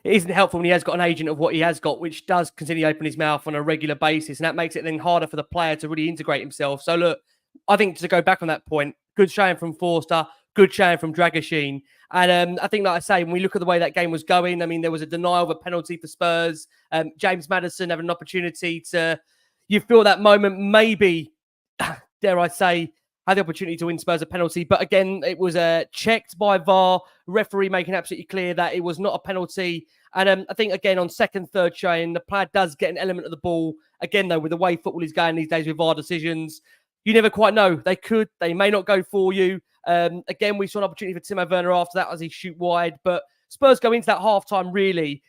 it isn't helpful when he has got an agent of what he has got, which does continue to open his mouth on a regular basis. And that makes it then harder for the player to really integrate himself. So look, I think to go back on that point, good showing from Forster, good showing from Dragusin. And I think, like I say, when we look at the way that game was going, I mean, there was a denial of a penalty for Spurs. James Maddison having an opportunity to, you feel that moment, maybe, dare I say, had the opportunity to win Spurs a penalty. But again, it was checked by VAR, referee making absolutely clear that it was not a penalty. And I think, again, on second, third showing, the player does get an element of the ball. Again, though, with the way football is going these days with VAR decisions, you never quite know. They may not go for you. Again, we saw an opportunity for Timo Werner after that as he shoot wide. But Spurs go into that half-time really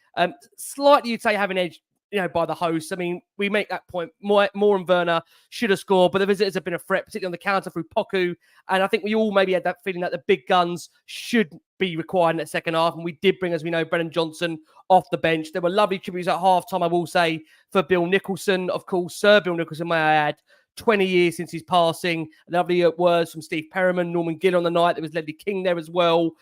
slightly, you'd say, having edged, you know, by the hosts. I mean, we make that point. Moore and Werner should have scored, but the visitors have been a threat, particularly on the counter through Poku. And I think we all maybe had that feeling that the big guns should be required in that second half. And we did bring, as we know, Brennan Johnson off the bench. There were lovely tributes at half-time, I will say, for Bill Nicholson. Of course, Sir Bill Nicholson, may I add, 20 years since his passing. Lovely words from Steve Perriman, Norman Gill on the night. There was Ledley King there as well.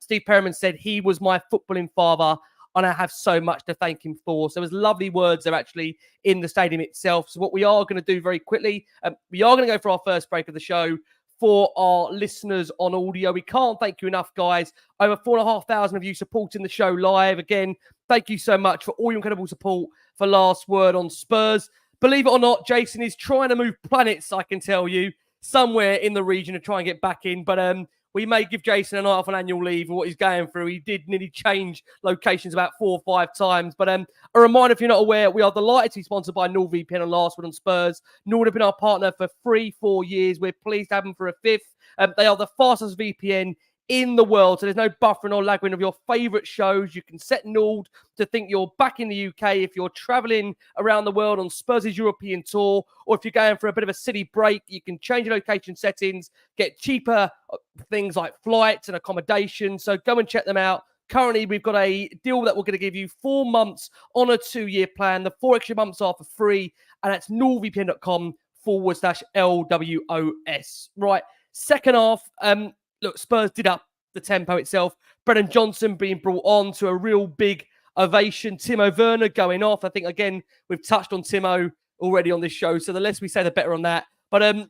Steve Perriman said he was my footballing father, and I have so much to thank him for. So there was lovely words there actually in the stadium itself. So what we are going to do very quickly, we are going to go for our first break of the show. For our listeners on audio, we can't thank you enough, guys. Over 4,500 of you supporting the show live. Again, thank you so much for all your incredible support for Last Word on Spurs. Believe it or not, Jason is trying to move planets, I can tell you, somewhere in the region to try and get back in. But we may give Jason a night off on annual leave for what he's going through. He did nearly change locations about 4 or 5 times. But a reminder, if you're not aware, we are delighted to be sponsored by NordVPN and Last Word on Spurs. Nord have been our partner for 3-4 years. We're pleased to have them for a 5th. They are the fastest VPN in the world. So there's no buffering or lagging of your favourite shows. You can set Nord to think you're back in the UK if you're travelling around the world on Spurs' European tour, or if you're going for a bit of a city break, you can change your location settings, get cheaper things like flights and accommodation. So go and check them out. Currently, we've got a deal that we're going to give you 4 months on a 2-year plan. The 4 extra months are for free, and that's nordvpn.com/LWOS. Right, second half, look, Spurs did up the tempo itself. Brennan Johnson being brought on to a real big ovation. Timo Werner going off. I think, again, we've touched on Timo already on this show, so the less we say, the better on that. But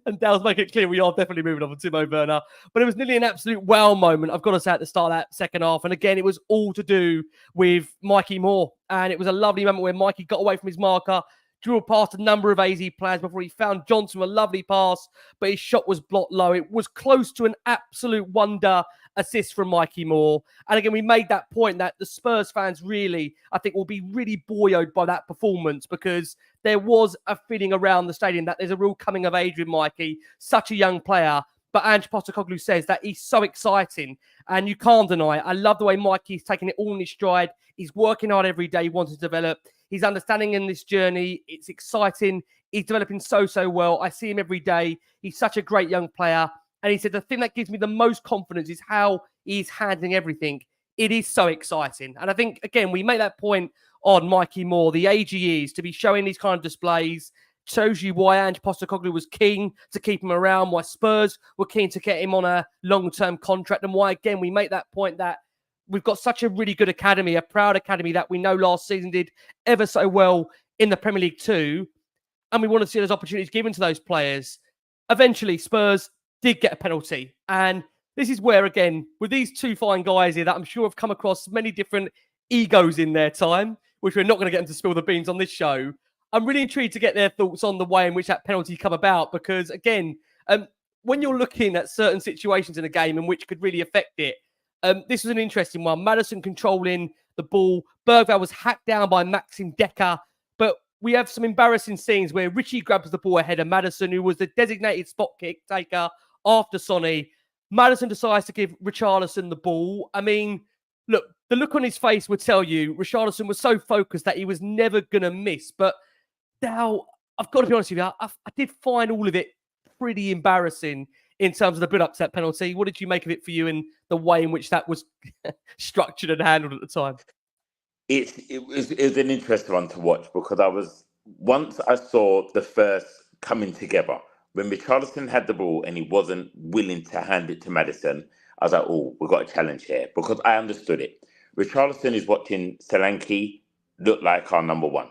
and Dale's making it clear we are definitely moving on from Timo Werner. But it was nearly an absolute wow moment, I've got to say, at the start of that second half. And again, it was all to do with Mikey Moore. And it was a lovely moment where Mikey got away from his marker, drew past a number of AZ players before he found Johnson with a lovely pass, but his shot was blocked low. It was close to an absolute wonder assist from Mikey Moore. And again, we made that point that the Spurs fans really, I think, will be really buoyed by that performance, because there was a feeling around the stadium that there's a real coming of age with Mikey, such a young player. But Ange Postecoglou says that he's so exciting, and you can't deny it. I love the way Mikey's taking it all in his stride. He's working hard every day, wanting to develop. He's understanding in this journey. It's exciting. He's developing so well. I see him every day. He's such a great young player. And he said, the thing that gives me the most confidence is how he's handling everything. It is so exciting. And I think, again, we make that point on Mikey Moore, the age he is, to be showing these kind of displays, shows you why Ange Postecoglou was keen to keep him around, why Spurs were keen to get him on a long-term contract, and why, again, we make that point that we've got such a really good academy, a proud academy that we know last season did ever so well in the Premier League too, and we want to see those opportunities given to those players. Eventually, Spurs did get a penalty, and this is where, again, with these two fine guys here that I'm sure have come across many different egos in their time, which we're not going to get them to spill the beans on this show, I'm really intrigued to get their thoughts on the way in which that penalty come about, because, again, when you're looking at certain situations in a game in which could really affect it, this was an interesting one. Maddison controlling the ball. Bergvall was hacked down by Maxim Dekker, but we have some embarrassing scenes where Richie grabs the ball ahead of Maddison, who was the designated spot kick taker after Sonny. Maddison decides to give Richarlison the ball. I mean, look, the look on his face would tell you Richarlison was so focused that he was never going to miss. But now, I've got to be honest with you, I did find all of it pretty embarrassing in terms of the build-up to that penalty. What did you make of it for you and the way in which that was structured and handled at the time? It was an interesting one to watch, because once I saw the first coming together, when Richarlison had the ball and he wasn't willing to hand it to Maddison, I was like, oh, we've got a challenge here, because I understood it. Richarlison is watching Solanke look like our number one,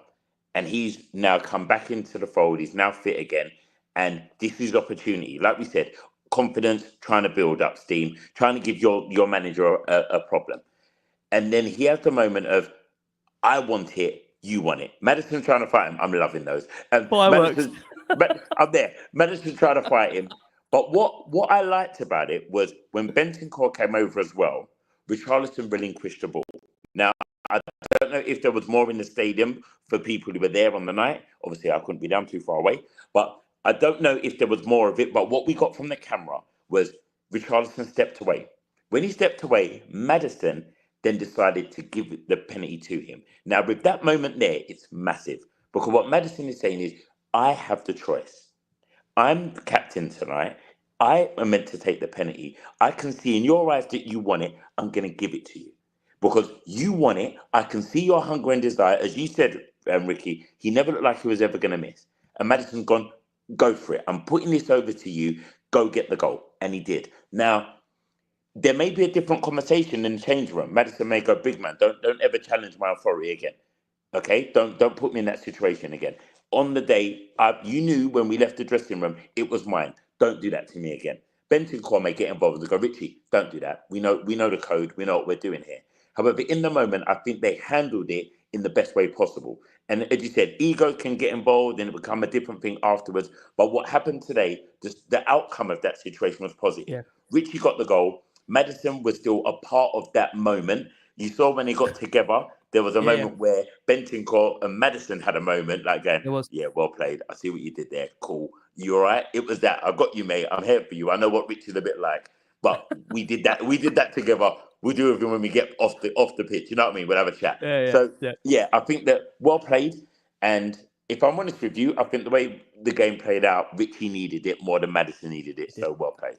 and he's now come back into the fold. He's now fit again, and this is opportunity. Like we said, confidence, trying to build up steam, trying to give your manager a problem. And then he has the moment of, I want it, you want it. Maddison trying to fight him. I'm loving those. Fireworks. I'm there. Maddison trying to fight him. But what I liked about it was when Bentancur came over as well, Richarlison relinquished the ball. Now, I don't know if there was more in the stadium for people who were there on the night. Obviously, I couldn't be down too far away. But I don't know if there was more of it. But what we got from the camera was Richarlison stepped away. When he stepped away, Maddison then decided to give the penalty to him. Now, with that moment there, it's massive. Because what Maddison is saying is, I have the choice. I'm captain tonight. I am meant to take the penalty. I can see in your eyes that you want it. I'm going to give it to you. Because you want it. I can see your hunger and desire. As you said, Ricky, he never looked like he was ever going to miss. And Maddison's gone, go for it. I'm putting this over to you. Go get the goal. And he did. Now, there may be a different conversation in the change room. Maddison may go, big man, don't ever challenge my authority again. Okay? Don't put me in that situation again. On the day, you knew when we left the dressing room, it was mine. Don't do that to me again. Bentancur may get involved and go, Richie, don't do that. We know the code. We know what we're doing here. However, in the moment, I think they handled it in the best way possible. And as you said, ego can get involved and it become a different thing afterwards. But what happened today, the outcome of that situation was positive. Yeah. Richie got the goal. Maddison was still a part of that moment. You saw when they got together, there was a moment where Bentancur and Maddison had a moment like going, yeah, well played. I see what you did there. Cool. You all right? It was that. I got you, mate. I'm here for you. I know what Richie's a bit like. but we did that. We did that together. We'll do it when we get off the pitch. You know what I mean? We'll have a chat. Yeah. I think that well played. And if I'm honest with you, I think the way the game played out, Richie needed it more than Maddison needed it. So well played.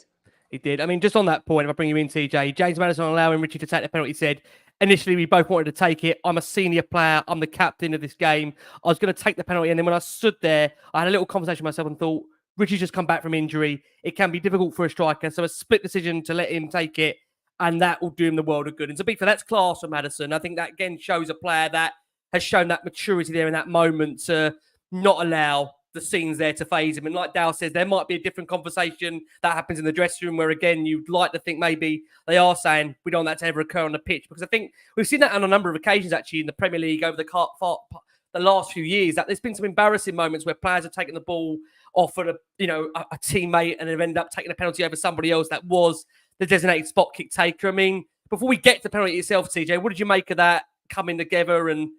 He did. I mean, just on that point, if I bring you in, TJ, James Maddison allowing Richie to take the penalty said, initially we both wanted to take it. I'm a senior player. I'm the captain of this game. I was going to take the penalty. And then when I stood there, I had a little conversation with myself and thought, Richie's just come back from injury. It can be difficult for a striker. So a split decision to let him take it, and that will do him the world of good. And to be fair, that's class for Maddison. I think that, again, shows a player that has shown that maturity there in that moment to not allow the scenes there to phase him. And like Dal says, there might be a different conversation that happens in the dressing room where, again, you'd like to think maybe they are saying we don't want that to ever occur on the pitch. Because I think we've seen that on a number of occasions, actually, in the Premier League over the last few years, that there's been some embarrassing moments where players have taken the ball off at a teammate and have ended up taking a penalty over somebody else that was the designated spot kick taker. I mean, before we get to the penalty itself, TJ, what did you make of that coming together? And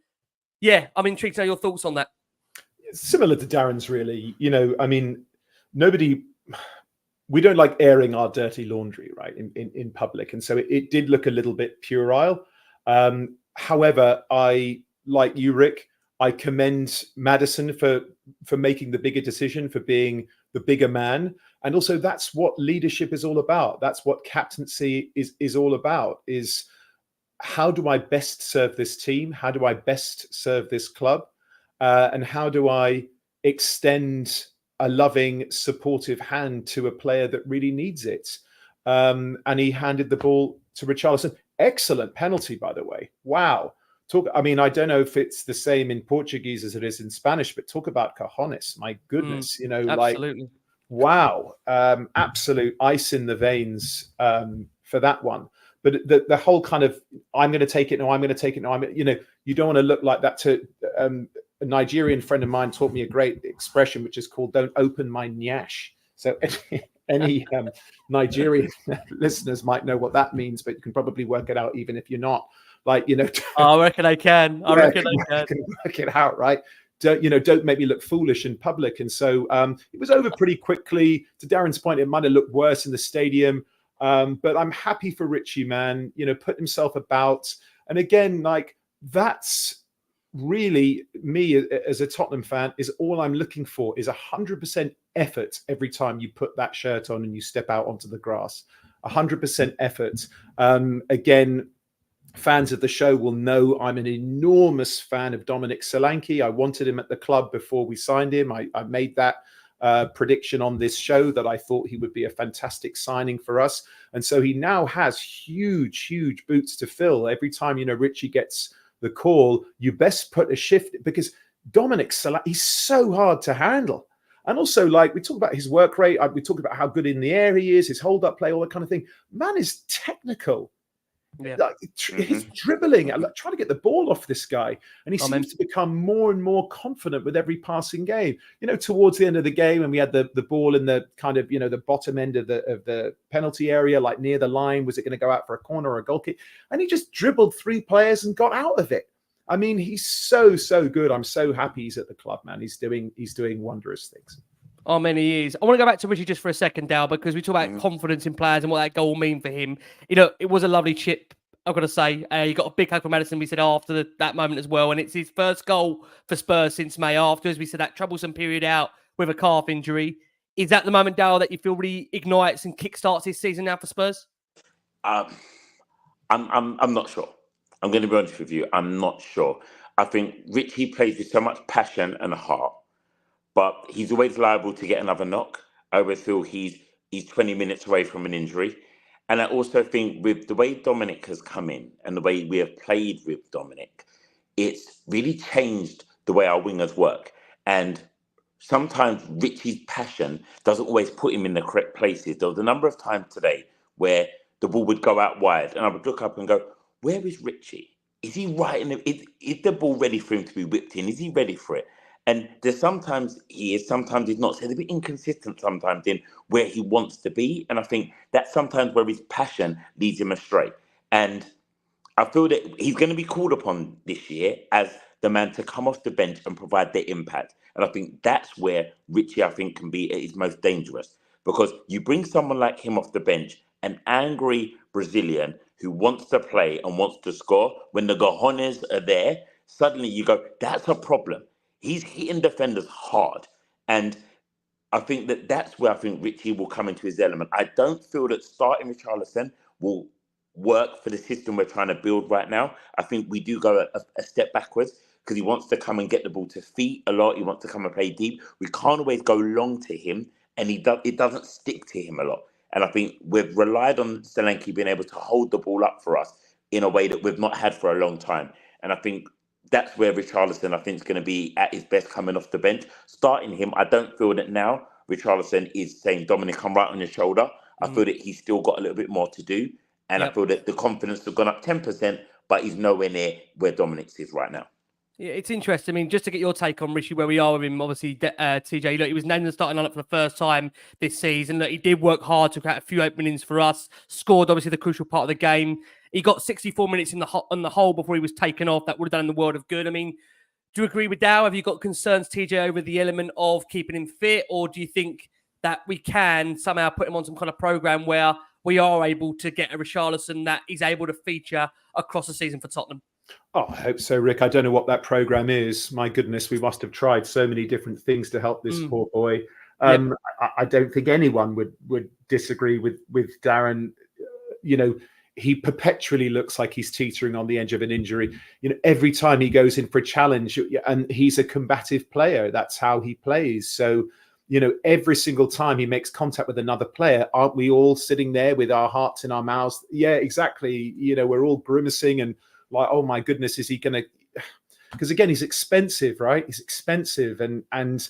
yeah, I'm intrigued to know your thoughts on that. Similar to Darren's, really. I mean, we don't like airing our dirty laundry, right, in public. And so it did look a little bit puerile. However, like you, Rick, I commend Maddison for making the bigger decision, for being the bigger man. And also that's what leadership is all about. That's what captaincy is all about, is how do I best serve this team? How do I best serve this club? And how do I extend a loving, supportive hand to a player that really needs it? And he handed the ball to Richarlison. Excellent penalty, by the way. Wow. I don't know if it's the same in Portuguese as it is in Spanish, but talk about cojones. My goodness, absolutely. Wow. Absolute ice in the veins for that one. But the whole kind of, I'm going to take it. No, I'm going to take it. No, you don't want to look like that to a Nigerian friend of mine taught me a great expression, which is called "don't open my nyash." So any Nigerian listeners might know what that means, but you can probably work it out even if you're not. I reckon I can. I reckon I can work it out, right? Don't make me look foolish in public. And so it was over pretty quickly. To Darren's point, it might have looked worse in the stadium, but I'm happy for Richie, man. Put himself about, and again, that's really me as a Tottenham fan, is all I'm looking for is 100% effort every time you put that shirt on and you step out onto the grass. 100% effort. Again, fans of the show will know I'm an enormous fan of Dominic Solanke. I wanted him at the club before we signed him. I made that prediction on this show that I thought he would be a fantastic signing for us. And so he now has huge, huge boots to fill. Every time, Richie gets the call, you best put a shift, because Dominic Solanke, he's so hard to handle. And also, we talk about his work rate. We talk about how good in the air he is, his hold-up play, all that kind of thing. Man is technical. Yeah. He's dribbling, trying to get the ball off this guy, and he seems to become more and more confident with every passing game. Towards the end of the game, and we had the ball in the kind of the bottom end of the penalty area, near the line. Was it going to go out for a corner or a goal kick? And he just dribbled 3 players and got out of it. I mean, he's so good. I'm so happy he's at the club, man. He's doing wondrous things. Oh, many years. I want to go back to Richie just for a second, Dal, because we talk about confidence in players and what that goal will mean for him. It was a lovely chip, I've got to say. He got a big hug from Maddison, we said, after that moment as well. And it's his first goal for Spurs since May after, as we said, that troublesome period out with a calf injury. Is that the moment, Dal, that you feel really ignites and kickstarts his season now for Spurs? I'm not sure. I'm going to be honest with you. I'm not sure. I think Richie plays with so much passion and heart, but he's always liable to get another knock. I always feel he's 20 minutes away from an injury. And I also think with the way Dominic has come in and the way we have played with Dominic, it's really changed the way our wingers work. And sometimes Richie's passion doesn't always put him in the correct places. There was a number of times today where the ball would go out wide and I would look up and go, where is Richie? Is he right in it? Is the ball ready for him to be whipped in? Is he ready for it? And there's sometimes he is, sometimes he's not. So he's a bit inconsistent sometimes in where he wants to be. And I think that's sometimes where his passion leads him astray. And I feel that he's going to be called upon this year as the man to come off the bench and provide the impact. And I think that's where Richie, I think, can be at his most dangerous. Because you bring someone like him off the bench an angry Brazilian who wants to play and wants to score, when the cojones are there, suddenly you go, that's a problem. He's hitting defenders hard. And I think that's where I think Richie will come into his element. I don't feel that starting Richarlison will work for the system we're trying to build right now. I think we do go a step backwards because he wants to come and get the ball to feet a lot. He wants to come and play deep. We can't always go long to him, and it doesn't stick to him a lot. And I think we've relied on Solanke being able to hold the ball up for us in a way that we've not had for a long time. And I think that's where Richarlison, I think, is going to be at his best coming off the bench. Starting him, I don't feel that now Richarlison is saying, Dominic, I'm right on your shoulder. I feel that he's still got a little bit more to do. And I feel that the confidence has gone up 10%, but he's nowhere near where Dominic's is right now. Yeah, it's interesting. I mean, just to get your take on Rishi, where we are with him, obviously, TJ, look, he was named the starting lineup for the first time this season. Look, he did work hard to get a few openings for us, scored, obviously, the crucial part of the game. He got 64 minutes on the whole before he was taken off. That would have done him the world of good. I mean, do you agree with Dow? Have you got concerns, TJ, over the element of keeping him fit? Or do you think that we can somehow put him on some kind of program where we are able to get a Richarlison that is able to feature across the season for Tottenham? Oh, I hope so, Rick. I don't know what that program is. My goodness, we must have tried so many different things to help this poor boy. I don't think anyone would disagree with Darren. You know, he perpetually looks like he's teetering on the edge of an injury. You know, every time he goes in for a challenge, and he's a combative player. That's how he plays. So, you know, every single time he makes contact with another player, aren't we all sitting there with our hearts in our mouths? Yeah, exactly. You know, we're all grimacing and like, oh my goodness, is he going to? Because again, he's expensive, right? He's expensive, and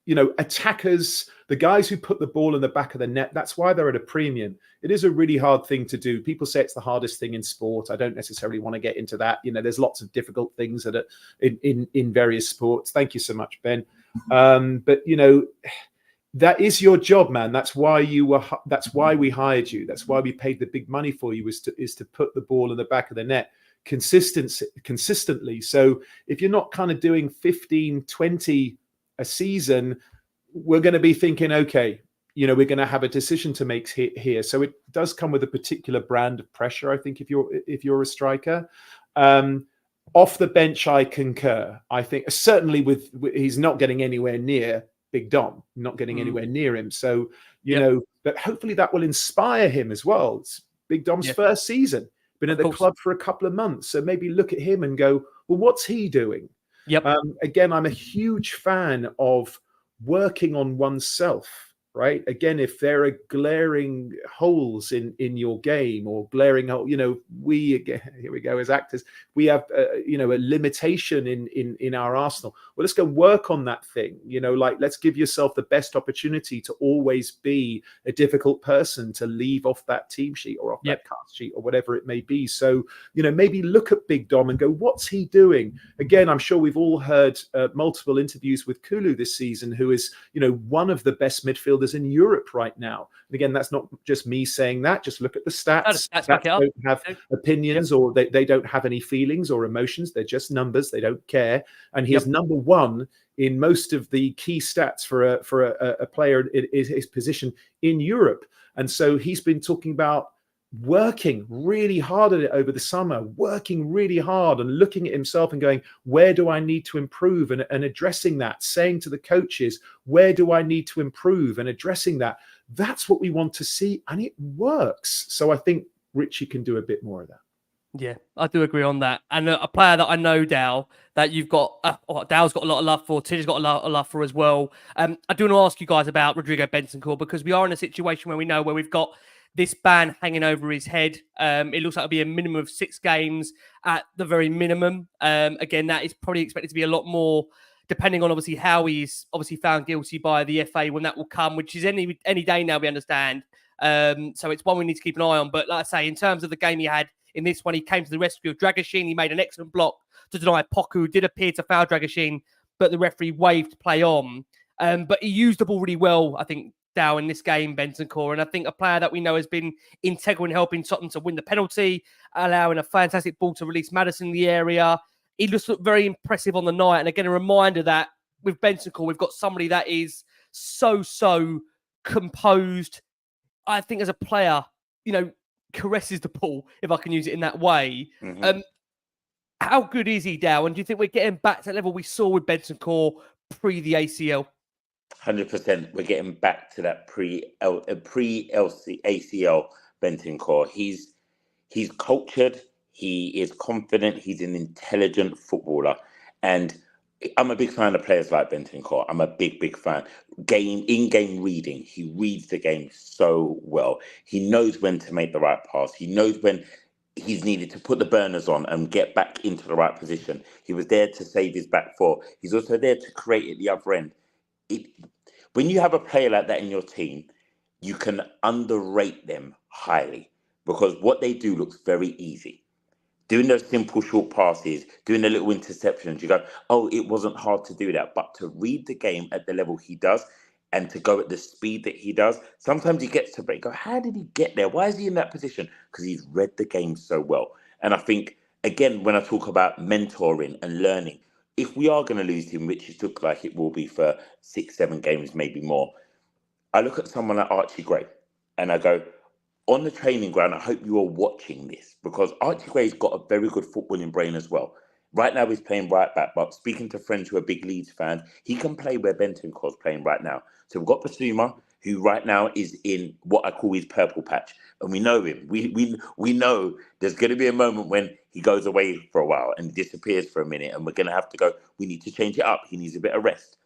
you know, attackers, the guys who put the ball in the back of the net, that's why they're at a premium. It is a really hard thing to do. People say it's the hardest thing in sport. I don't necessarily want to get into that. You know, there's lots of difficult things that are in various sports. Thank you so much, Ben. But you know, that is your job, man. That's why that's why we hired you. That's why we paid the big money for you, is to put the ball in the back of the net consistently. So if you're not kind of doing 15, 20 a season, we're going to be thinking, okay, you know, we're going to have a decision to make here. So it does come with a particular brand of pressure, I think, if you're a striker. Off the bench, I concur. I think certainly with he's not getting anywhere near Big Dom, not getting anywhere near him. So, you know, but hopefully that will inspire him as well. It's Big Dom's first season, been at the club for a couple of months. So maybe look at him and go, well, what's he doing? Again, I'm a huge fan of working on oneself, right? Again, if there are glaring holes in your game or glaring, you know, here we go as actors, we have, you know, a limitation in our arsenal. Well, let's go work on that thing, you know, like let's give yourself the best opportunity to always be a difficult person to leave off that team sheet or off that cast sheet or whatever it may be. So, you know, maybe look at Big Dom and go, what's he doing? Again, I'm sure we've all heard multiple interviews with Kulu this season, who is, you know, one of the best midfielders in Europe right now. And again, that's not just me saying that. Just look at the stats. Stats don't have opinions or they don't have any feelings or emotions. They're just numbers. They don't care. And he is number one in most of the key stats for a player in his position in Europe. And so he's been talking about working really hard at it over the summer, working really hard and looking at himself and going, where do I need to improve? And addressing that, saying to the coaches, where do I need to improve? And addressing that. That's what we want to see. And it works. So I think Richie can do a bit more of that. Yeah, I do agree on that. And a player that I know, Dow, that you've got, Dow's got a lot of love for, Tid's got a lot of love for as well. I do want to ask you guys about Rodrigo Bentancur, because we are in a situation where we've got this ban hanging over his head. It looks like it'll be a minimum of 6 games at the very minimum. Again, that is probably expected to be a lot more, depending on obviously how he's obviously found guilty by the FA when that will come, which is any day now, we understand. So it's one we need to keep an eye on. But like I say, in terms of the game he had in this one, he came to the rescue of Dragusin. He made an excellent block to deny Poku, who did appear to foul Dragusin, but the referee waved play on. But he used the ball really well, I think, Dow, in this game, Bentancur. And I think a player that we know has been integral in helping Tottenham to win the penalty, allowing a fantastic ball to release Maddison in the area. He just looked very impressive on the night. And again, a reminder that with Bentancur, we've got somebody that is so composed. I think as a player, caresses the ball, if I can use it in that way. Mm-hmm. How good is he, Dow? And do you think we're getting back to that level we saw with Bentancur pre the ACL? 100%. We're getting back to that pre-ACL Bentancur. He's cultured. He is confident. He's an intelligent footballer. And I'm a big fan of players like Bentancur. I'm a big fan. In-game reading. He reads the game so well. He knows when to make the right pass. He knows when he's needed to put the burners on and get back into the right position. He was there to save his back four. He's also there to create at the other end. When you have a player like that in your team, you can underrate them highly because what they do looks very easy. Doing those simple short passes, doing the little interceptions, you go, oh, it wasn't hard to do that. But to read the game at the level he does and to go at the speed that he does, sometimes he gets to break. Go, how did he get there? Why is he in that position? Because he's read the game so well. And I think, again, when I talk about mentoring and learning, if we are going to lose him, which it looks like it will be for 6-7 games, maybe more, I look at someone like Archie Gray and I go, on the training ground, I hope you are watching this because Archie Gray's got a very good footballing brain as well. Right now, he's playing right back, but speaking to friends who are big Leeds fans, he can play where Bentancur's playing right now. So we've got Bissouma, who right now is in what I call his purple patch, and we know him. We know there's going to be a moment when he goes away for a while and disappears for a minute, and we're going to have to go, we need to change it up. He needs a bit of rest.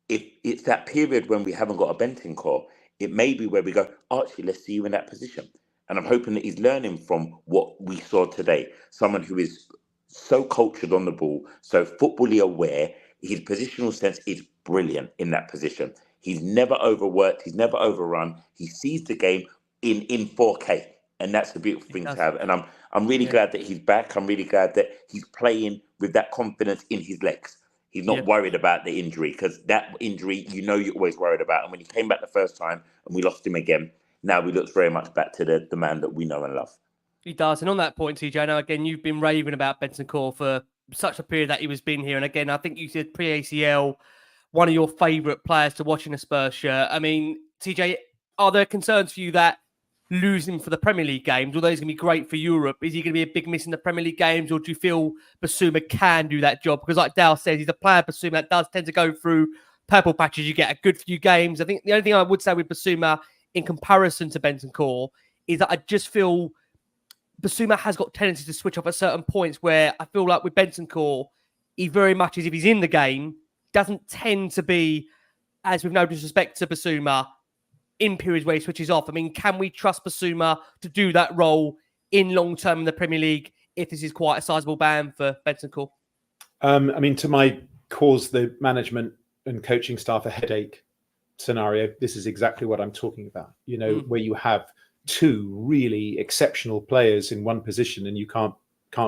If it's that period when we haven't got a Bentancur, it may be where we go, Archie, let's see you in that position. And I'm hoping that he's learning from what we saw today. Someone who is so cultured on the ball, so footbally aware. His positional sense is brilliant in that position. He's never overworked. He's never overrun. He sees the game in 4K. And that's a beautiful thing to have. And I'm really glad that he's back. I'm really glad that he's playing with that confidence in his legs. He's not worried about the injury because that injury, you're always worried about. And when he came back the first time and we lost him again, now he looks very much back to the man that we know and love. He does. And on that point, TJ, now again, you've been raving about Bentancur for such a period that he was been here. And again, I think you said pre-ACL, one of your favourite players to watch in a Spurs shirt. I mean, TJ, are there concerns for you that losing for the Premier League games, although he's going to be great for Europe, is he going to be a big miss in the Premier League games, or do you feel Bissouma can do that job? Because like Dal says, he's a player, Bissouma, that does tend to go through purple patches. You get a good few games. I think the only thing I would say with Bissouma in comparison to Bentancur is that I just feel Bissouma has got tendency to switch off at certain points where I feel like with Bentancur, he very much is, if he's in the game, doesn't tend to be, as with no disrespect to Bissouma, in periods where he switches off. I mean, can we trust Bissouma to do that role in long term in the Premier League if this is quite a sizable ban for Bentancur? I mean, to my cause the management and coaching staff a headache scenario, this is exactly what I'm talking about. Where you have two really exceptional players in one position and you can't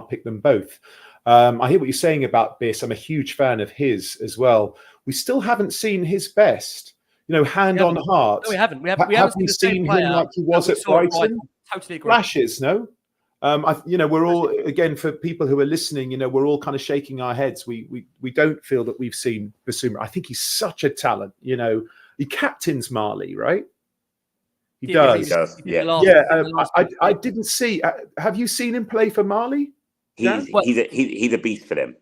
pick them both. I hear what you're saying about Biss. I'm a huge fan of his as well. We still haven't seen his best. Hand on heart. No, we haven't. We haven't seen him like he was at Brighton. Totally agree. Flashes, no? We're all, again, for people who are listening, we're all kind of shaking our heads. We don't feel that we've seen Bissouma. I think he's such a talent. He captains Marley, right? He does. He does. Yeah. I didn't see. Have you seen him play for Marley? He's a beast for them.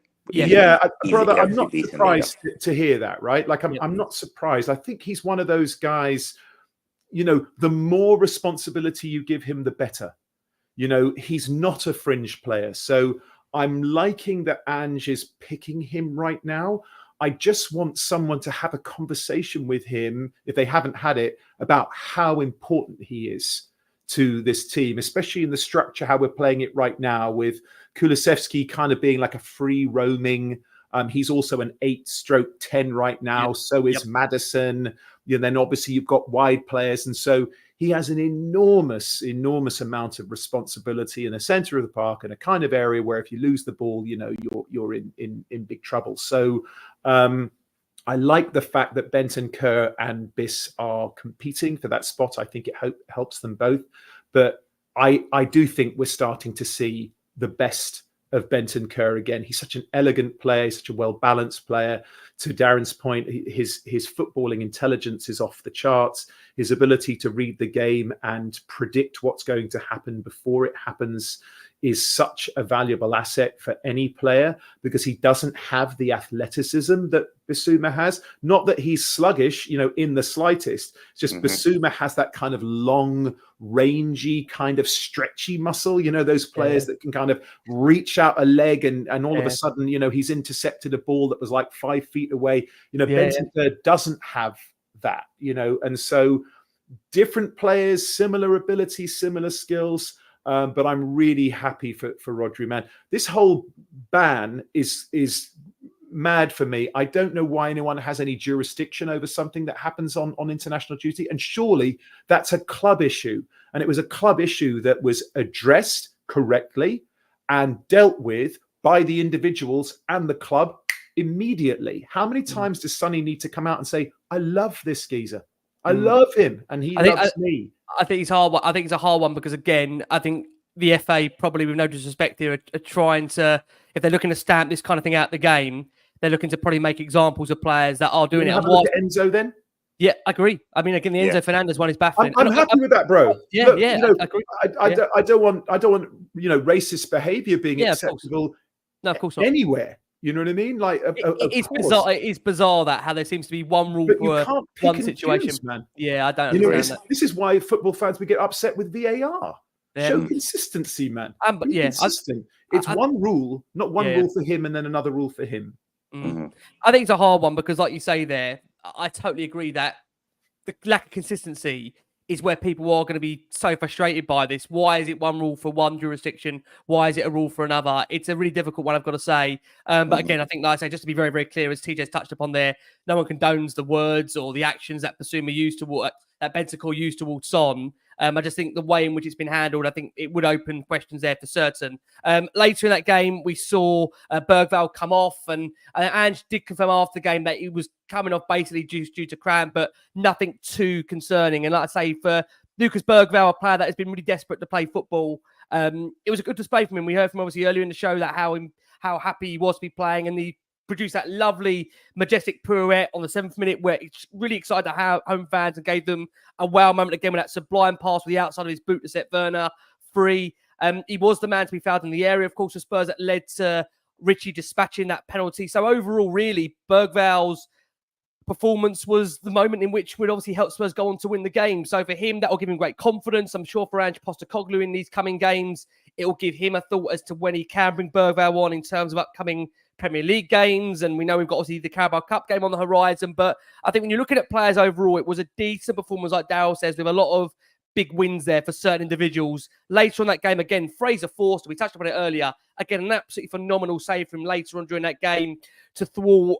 Brother, I'm not surprised to hear that, right? Like, I'm not surprised. I think he's one of those guys, the more responsibility you give him, the better. He's not a fringe player. So I'm liking that Ange is picking him right now. I just want someone to have a conversation with him, if they haven't had it, about how important he is to this team, especially in the structure, how we're playing it right now, with Kulusevski kind of being like a free roaming. He's also an 8/10 right now. So is Maddison. Then obviously you've got wide players. And so he has an enormous amount of responsibility in the center of the park, and a kind of area where if you lose the ball, you're in big trouble. So I like the fact that Bentancur and Biss are competing for that spot. I think it helps them both. But I do think we're starting to see the best Bentancur again. He's such an elegant player, such a well-balanced player. To Darren's point, his footballing intelligence is off the charts. His ability to read the game and predict what's going to happen before it happens is such a valuable asset for any player, because he doesn't have the athleticism that Bissouma has. Not that he's sluggish, in the slightest. It's just Bissouma has that kind of long, rangy, kind of stretchy muscle. Those players that can kind of reach out a leg and all of a sudden, he's intercepted a ball that was like 5 feet away. Bentancur doesn't have that, and so different players, similar abilities, similar skills. But I'm really happy for Rodri, man. This whole ban is mad for me. I don't know why anyone has any jurisdiction over something that happens on international duty. And surely that's a club issue. And it was a club issue that was addressed correctly and dealt with by the individuals and the club immediately. How many times does Sonny need to come out and say, I love this geezer. I love him and he loves me. I think it's hard. I think it's a hard one because, again, I think the FA, probably with no disrespect here, are trying to, if they're looking to stamp this kind of thing out the game, they're looking to probably make examples of players that are doing it. Have a look at Enzo then? Yeah, I agree. I mean, again, the Enzo Fernandez one is baffling. I'm happy with that, bro. Yeah, look, I agree. I don't want racist behaviour being acceptable. No, of course not. Anywhere. You know what I mean? Like, it's bizarre. It is bizarre that how there seems to be one rule for one situation, man. Yeah, I don't understand that. This is why football fans we get upset with VAR. Show consistency, man. Consistent. It's one rule, not one rule for him and then another rule for him. I think it's a hard one because, like you say there, I totally agree that the lack of consistency is where people are going to be so frustrated by this. Why is it one rule for one jurisdiction? Why is it a rule for another? It's a really difficult one, I've got to say. But again, I think, like I say, just to be very, very clear, as TJ's touched upon there, no one condones the words or the actions that Bissouma used towards, that Bentancur used towards Son. I just think the way in which it's been handled, I think it would open questions there for certain. Later in that game, we saw Bergvall come off, and Ange did confirm after the game that he was coming off basically due to cramp, but nothing too concerning. And like I say, for Lucas Bergvall, a player that has been really desperate to play football, it was a good display from him. We heard from obviously earlier in the show that how happy he was to be playing, and he produced that lovely, majestic pirouette on the 7th minute where it's really excited the home fans and gave them a wow moment again with that sublime pass with the outside of his boot to set Werner free. He was the man to be found in the area, of course, for Spurs, that led to Richie dispatching that penalty. So overall, really, Bergvall's performance was the moment in which would obviously help Spurs go on to win the game. So for him, that will give him great confidence. I'm sure for Ange Postecoglou in these coming games, it will give him a thought as to when he can bring Bergvall on in terms of upcoming Premier League games. And we know we've got obviously the Carabao Cup game on the horizon. But I think when you're looking at players overall, it was a decent performance, like Darryl says, with a lot of big wins there for certain individuals. Later on that game, again, Fraser Forster, we touched upon it earlier. Again, an absolutely phenomenal save from him later on during that game to thwart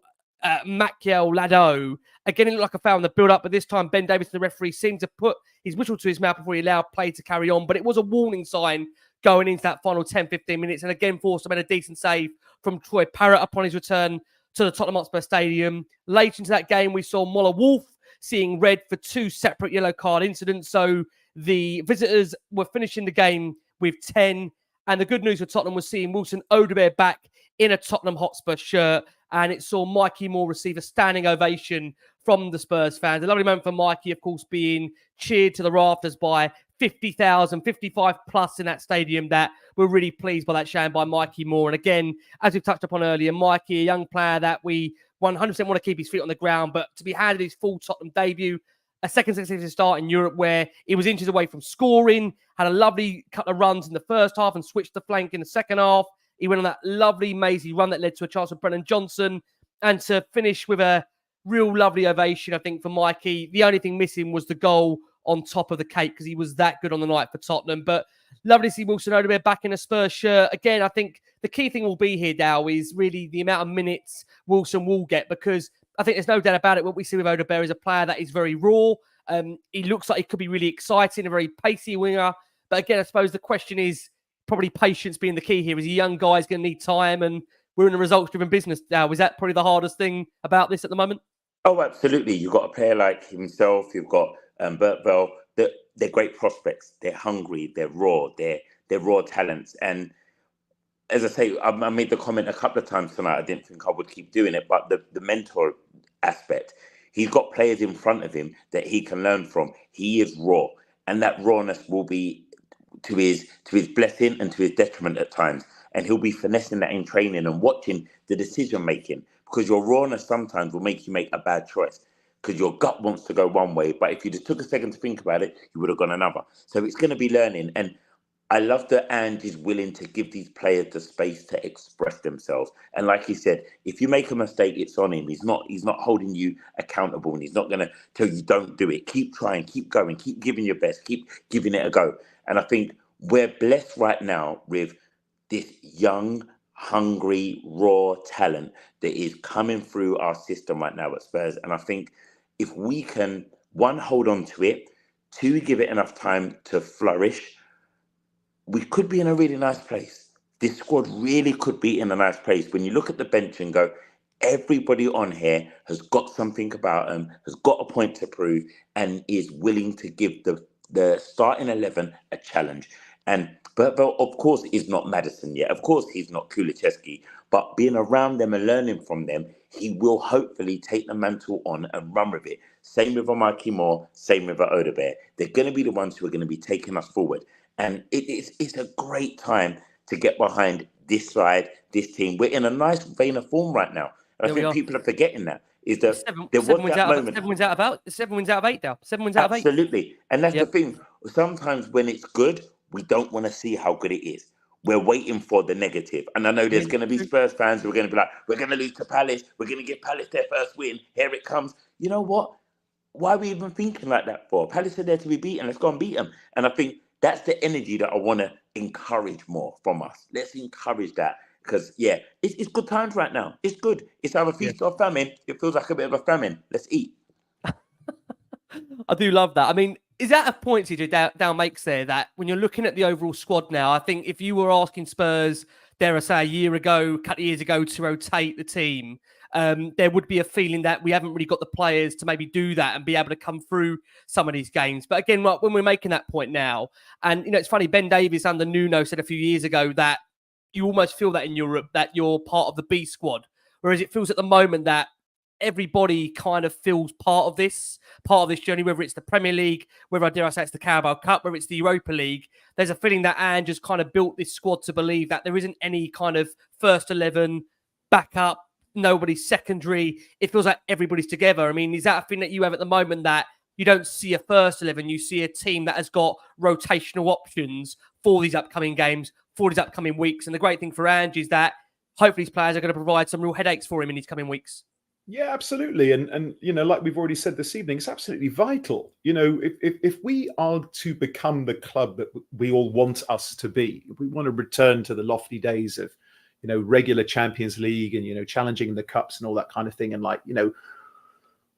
Maciel Lado. Again, it looked like a foul in the build-up, but this time Ben Davis, the referee, seemed to put his whistle to his mouth before he allowed play to carry on. But it was a warning sign going into that final 10-15 minutes. And again, Forster made a decent save from Troy Parrott upon his return to the Tottenham Hotspur Stadium. Later into that game, we saw Moller Wolf seeing red for 2 separate yellow card incidents. So the visitors were finishing the game with 10. And the good news for Tottenham was seeing Wilson Odobert back in a Tottenham Hotspur shirt. And it saw Mikey Moore receive a standing ovation from the Spurs fans. A lovely moment for Mikey, of course, being cheered to the rafters by 50,000, 55 plus in that stadium that were really pleased by that showing by Mikey Moore. And again, as we've touched upon earlier, Mikey, a young player that we 100% want to keep his feet on the ground, but to be handed his full Tottenham debut, a second successive start in Europe where he was inches away from scoring, had a lovely couple of runs in the first half and switched the flank in the second half. He went on that lovely, mazy run that led to a chance for Brennan Johnson, and to finish with a real lovely ovation, I think, for Mikey. The only thing missing was the goal on top of the cake because he was that good on the night for Tottenham. But lovely to see Wilson Odobert back in a Spurs shirt. Again, I think the key thing will be here, Dow, is really the amount of minutes Wilson will get, because I think there's no doubt about it. What we see with Odobert is a player that is very raw. He looks like he could be really exciting, a very pacey winger. But again, I suppose the question is probably patience being the key here. Is a young guy is going to need time, and we're in a results-driven business now. Is that probably the hardest thing about this at the moment? Oh, absolutely. You've got a player like himself. You've got Bergvall. They're great prospects. They're hungry. They're raw. They're raw talents. And as I say, I made the comment a couple of times tonight. I didn't think I would keep doing it, but the mentor aspect, he's got players in front of him that he can learn from. He is raw, and that rawness will be to his blessing and to his detriment at times. And he'll be finessing that in training and watching the decision making, because your rawness sometimes will make you make a bad choice because your gut wants to go one way, but if you just took a second to think about it, you would have gone another. So it's going to be learning. And I love that Ange is willing to give these players the space to express themselves. And like he said, if you make a mistake, it's on him. He's not holding you accountable, and he's not going to tell you don't do it. Keep trying, keep going, keep giving your best, keep giving it a go. And I think we're blessed right now with this young, hungry, raw talent that is coming through our system right now at Spurs. And I think if we can, one, hold on to it, two, give it enough time to flourish, we could be in a really nice place. This squad really could be in a nice place. When you look at the bench and go, everybody on here has got something about them, has got a point to prove, and is willing to give the starting 11 a challenge. And but of course, he's not Maddison yet. Of course, he's not Kulicheski. But being around them and learning from them, he will hopefully take the mantle on and run with it. Same with a Mikey Moore, same with a Odebear. They're going to be the ones who are going to be taking us forward. And it's a great time to get behind this side, this team. We're in a nice vein of form right now. And I think people are forgetting that. Is that there was that moment. 7 wins out of 8. 7 wins out of 8 now. 7 wins out of 8. Absolutely. And that's the thing. Sometimes when it's good, we don't want to see how good it is. We're waiting for the negative. And I know there's going to be Spurs fans who are going to be like, we're going to lose to Palace. We're going to give Palace their first win. Here it comes. You know what? Why are we even thinking like that for? Palace are there to be beaten. Let's go and beat them. And I think that's the energy that I want to encourage more from us. Let's encourage that. Because, it's good times right now. It's good. It's either feast or famine. It feels like a bit of a famine. Let's eat. I do love that. I mean, is that a point, CJ, Down makes there, that when you're looking at the overall squad now, I think if you were asking Spurs, dare I say, a year ago, a couple of years ago, to rotate the team, there would be a feeling that we haven't really got the players to maybe do that and be able to come through some of these games. But again, when we're making that point now, and, it's funny, Ben Davies under Nuno said a few years ago that you almost feel that in Europe, that you're part of the B squad, whereas it feels at the moment that everybody kind of feels part of this journey, whether it's the Premier League, whether, dare I say, it's the Carabao Cup, whether it's the Europa League. There's a feeling that Ange has kind of built this squad to believe that there isn't any kind of first 11 backup, nobody's secondary. It feels like everybody's together. I mean, is that a thing that you have at the moment, that you don't see a first 11, you see a team that has got rotational options for these upcoming games, for these upcoming weeks? And the great thing for Ange is that hopefully these players are going to provide some real headaches for him in these coming weeks. Yeah, absolutely. And like we've already said this evening, it's absolutely vital. If we are to become the club that we all want us to be, if we want to return to the lofty days of, regular Champions League and, challenging the cups and all that kind of thing, and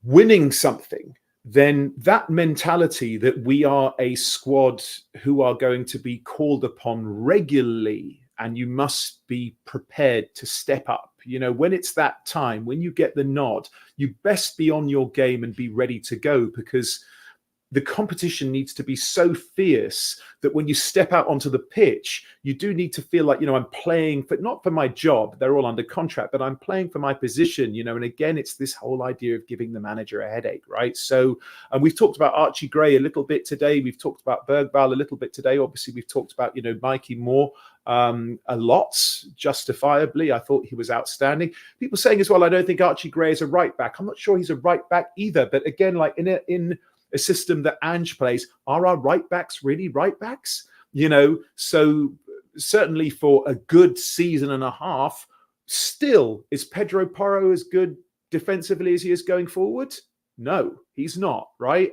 winning something, then that mentality that we are a squad who are going to be called upon regularly, and you must be prepared to step up. When it's that time, when you get the nod, you best be on your game and be ready to go, because the competition needs to be so fierce that when you step out onto the pitch, you do need to feel like, I'm playing for, not for my job, they're all under contract, but I'm playing for my position, and again, it's this whole idea of giving the manager a headache, right? So, and we've talked about Archie Gray a little bit today. We've talked about Bergvall a little bit today. Obviously, we've talked about, Mikey Moore a lot, justifiably. I thought he was outstanding. People saying as well, I don't think Archie Gray is a right back. I'm not sure he's a right back either. But again, like in a system that Ange plays, are our right backs really right backs? So certainly for a good season and a half, still, is Pedro Porro as good defensively as he is going forward? No, he's not, right?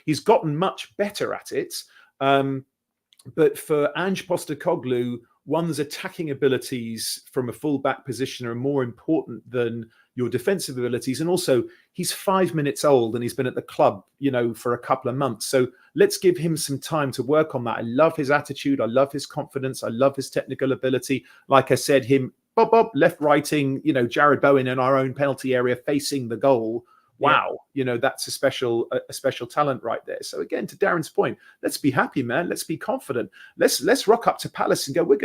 He's gotten much better at it. But for Ange Postecoglou, one's attacking abilities from a full-back position are more important than your defensive abilities. And also, he's 5 minutes old and he's been at the club, for a couple of months. So let's give him some time to work on that. I love his attitude. I love his confidence. I love his technical ability. Like I said, him, left-righting, Jared Bowen in our own penalty area facing the goal wow, that's a special talent right there. So again, to Darren's point, let's be happy, man. Let's be confident. Let's rock up to Palace and go, we're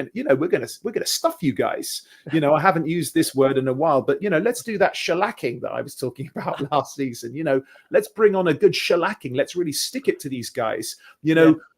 gonna stuff you guys. I haven't used this word in a while, but let's do that shellacking that I was talking about last season. Let's bring on a good shellacking. Let's really stick it to these guys.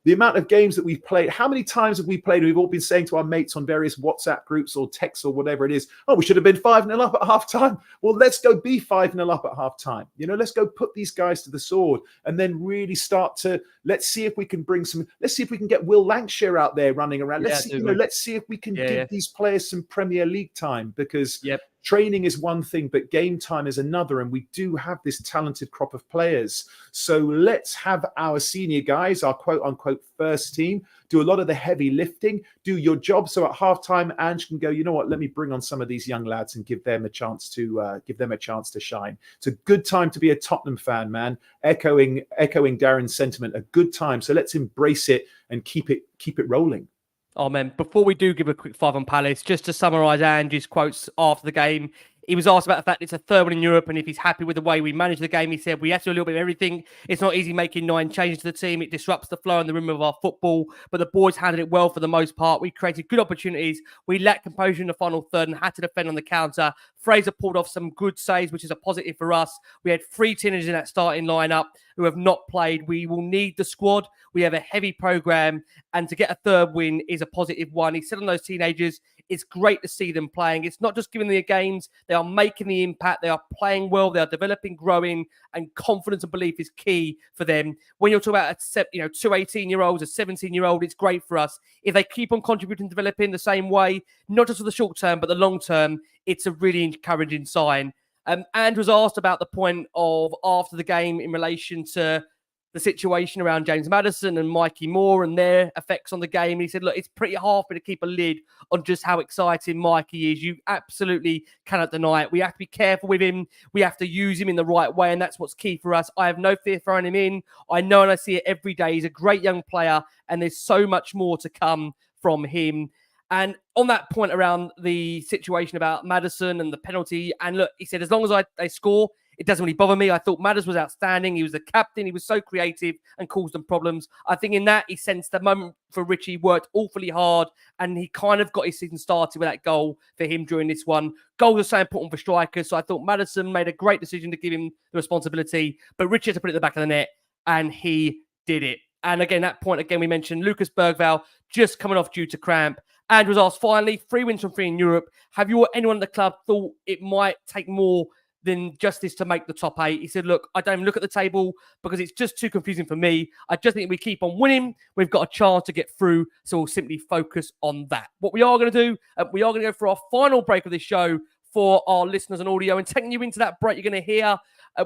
The amount of games that we've played, how many times have we played? We've all been saying to our mates on various WhatsApp groups or texts or whatever it is, oh, we should have been 5-0 up at half time. Well, let's go be 5-0 up at half time. Let's go put these guys to the sword and then really start to, let's see if we can get Will Lancashire out there running around. Let's see if we can give these players some Premier League time, because training is one thing, but game time is another. And we do have this talented crop of players. So let's have our senior guys, our quote unquote first team, do a lot of the heavy lifting, do your job. So at halftime, Ange can go, you know what, let me bring on some of these young lads and give them a chance to shine. It's a good time to be a Tottenham fan, man. Echoing Darren's sentiment, a good time. So let's embrace it and keep it rolling. Oh, man, before we do give a quick five on Palace, just to summarise Ange's quotes after the game, he was asked about the fact it's a third one in Europe and if he's happy with the way we manage the game. He said, we have to do a little bit of everything. It's not easy making 9 changes to the team. It disrupts the flow and the rhythm of our football, but the boys handled it well for the most part. We created good opportunities. We lacked composure in the final third and had to defend on the counter. Fraser pulled off some good saves, which is a positive for us. We had 3 teenagers in that starting lineup who have not played. We will need the squad. We have a heavy programme, and to get a third win is a positive one. He said on those teenagers, it's great to see them playing. It's not just giving them the games. They are making the impact. They are playing well. They are developing, growing, and confidence and belief is key for them. When you're talking about, 2 18-year-olds, a 17-year-old, it's great for us. If they keep on contributing, developing the same way, not just for the short term, but the long term, it's a really encouraging sign. Andrew was asked about the point of after the game in relation to the situation around James Maddison and Mikey Moore and their effects on the game. And he said, look, it's pretty hard for me to keep a lid on just how exciting Mikey is. You absolutely cannot deny it. We have to be careful with him. We have to use him in the right way. And that's what's key for us. I have no fear throwing him in. I know and I see it every day. He's a great young player and there's so much more to come from him. And on that point around the situation about Maddison and the penalty, and look, he said, as long as they score, it doesn't really bother me. I thought Maddison was outstanding. He was the captain. He was so creative and caused them problems. I think in that, he sensed the moment for Richie worked awfully hard, and he kind of got his season started with that goal for him during this one. Goals are so important for strikers, so I thought Maddison made a great decision to give him the responsibility, but Richie had to put it at the back of the net, and he did it. And again, that point, again, we mentioned Lucas Bergvall just coming off due to cramp. And was asked, finally, 3 wins from 3 in Europe. Have you or anyone at the club thought it might take more than just this to make the top 8? He said, look, I don't even look at the table because it's just too confusing for me. I just think we keep on winning. We've got a chance to get through, so we'll simply focus on that. What we are going to do, we are going to go for our final break of this show for our listeners and audio. And taking you into that break, you're going to hear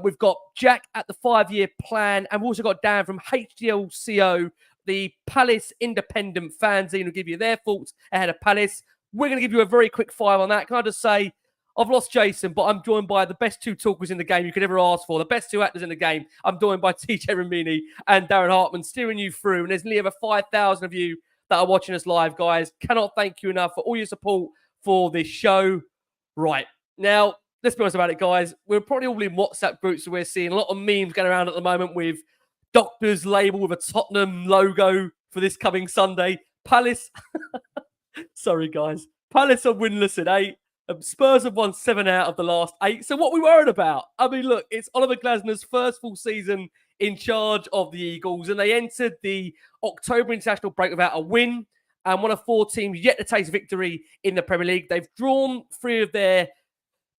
we've got Jack at the 5-year plan, and we've also got Dan from HDLCO, the Palace Independent fanzine, will give you their thoughts ahead of Palace. We're going to give you a very quick 5 on that. Can I just say, I've lost Jason, but I'm joined by the best 2 talkers in the game you could ever ask for, the best 2 actors in the game. I'm joined by TJ Ramini and Darren Hartman, steering you through. And there's nearly over 5,000 of you that are watching us live, guys. Cannot thank you enough for all your support for this show. Right. Now, let's be honest about it, guys. We're probably all in WhatsApp groups, so we're seeing a lot of memes going around at the moment with Doctor's label with a Tottenham logo for this coming Sunday. Palace, sorry guys, Palace are winless in 8. Spurs have won 7 out of the last 8. So what are we worried about? I mean, look, it's Oliver Glasner's first full season in charge of the Eagles, and they entered the October international break without a win, and one of 4 teams yet to taste victory in the Premier League. They've drawn 3 of their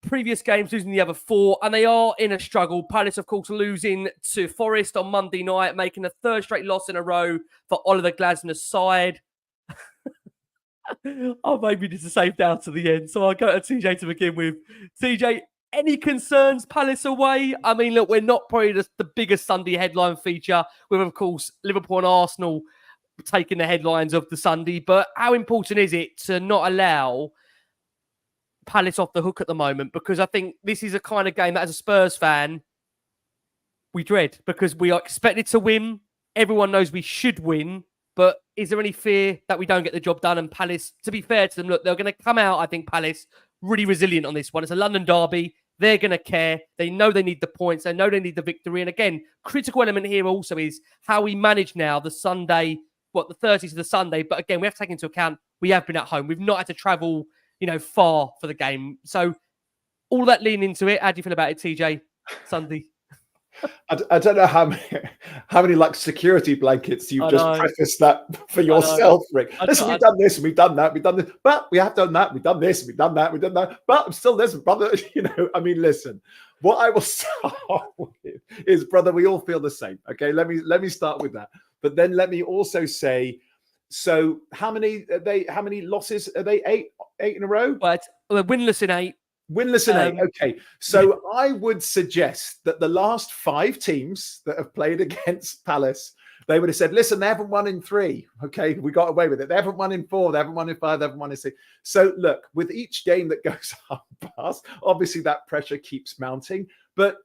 previous games, losing the other 4, and they are in a struggle. Palace, of course, losing to Forest on Monday night, making a 3rd straight loss in a row for Oliver Glasner's side. Oh, maybe this is safe down to the end, so I'll go to TJ to begin with. TJ, any concerns Palace away? I mean, look, we're not probably the biggest Sunday headline feature, with, of course, Liverpool and Arsenal taking the headlines of the Sunday, but how important is it to not allow Palace off the hook at the moment? Because I think this is a kind of game that, as a Spurs fan, we dread, because we are expected to win. Everyone knows we should win, but is there any fear that we don't get the job done? And Palace, to be fair to them, look, they're going to come out, I think, Palace, really resilient on this one. It's a London derby. They're going to care. They know they need the points. They know they need the victory. And again, critical element here also is how we manage now the Sunday, the Thursday to the Sunday. But again, we have to take into account we have been at home. We've not had to travel, far for the game. So all that leaning into it. How do you feel about it, TJ? Sunday. I don't know how many like security blankets you've just prefaced that for yourself, Rick. Listen, we've done this and we've done that, we've done this, but we have done that, we've done this, we've done that, we've done that, but I'm still this, brother. I mean, listen, what I will start with is, brother, we all feel the same. Okay, let me start with that. But then let me also say, so how many losses are they? Eight in a row? But they're winless in 8. Winless in 8. Okay. So I would suggest that the last 5 teams that have played against Palace, they would have said, listen, they haven't won in 3. Okay. We got away with it. They haven't won in 4. They haven't won in 5. They haven't won in 6. So look, with each game that goes on past, obviously that pressure keeps mounting. But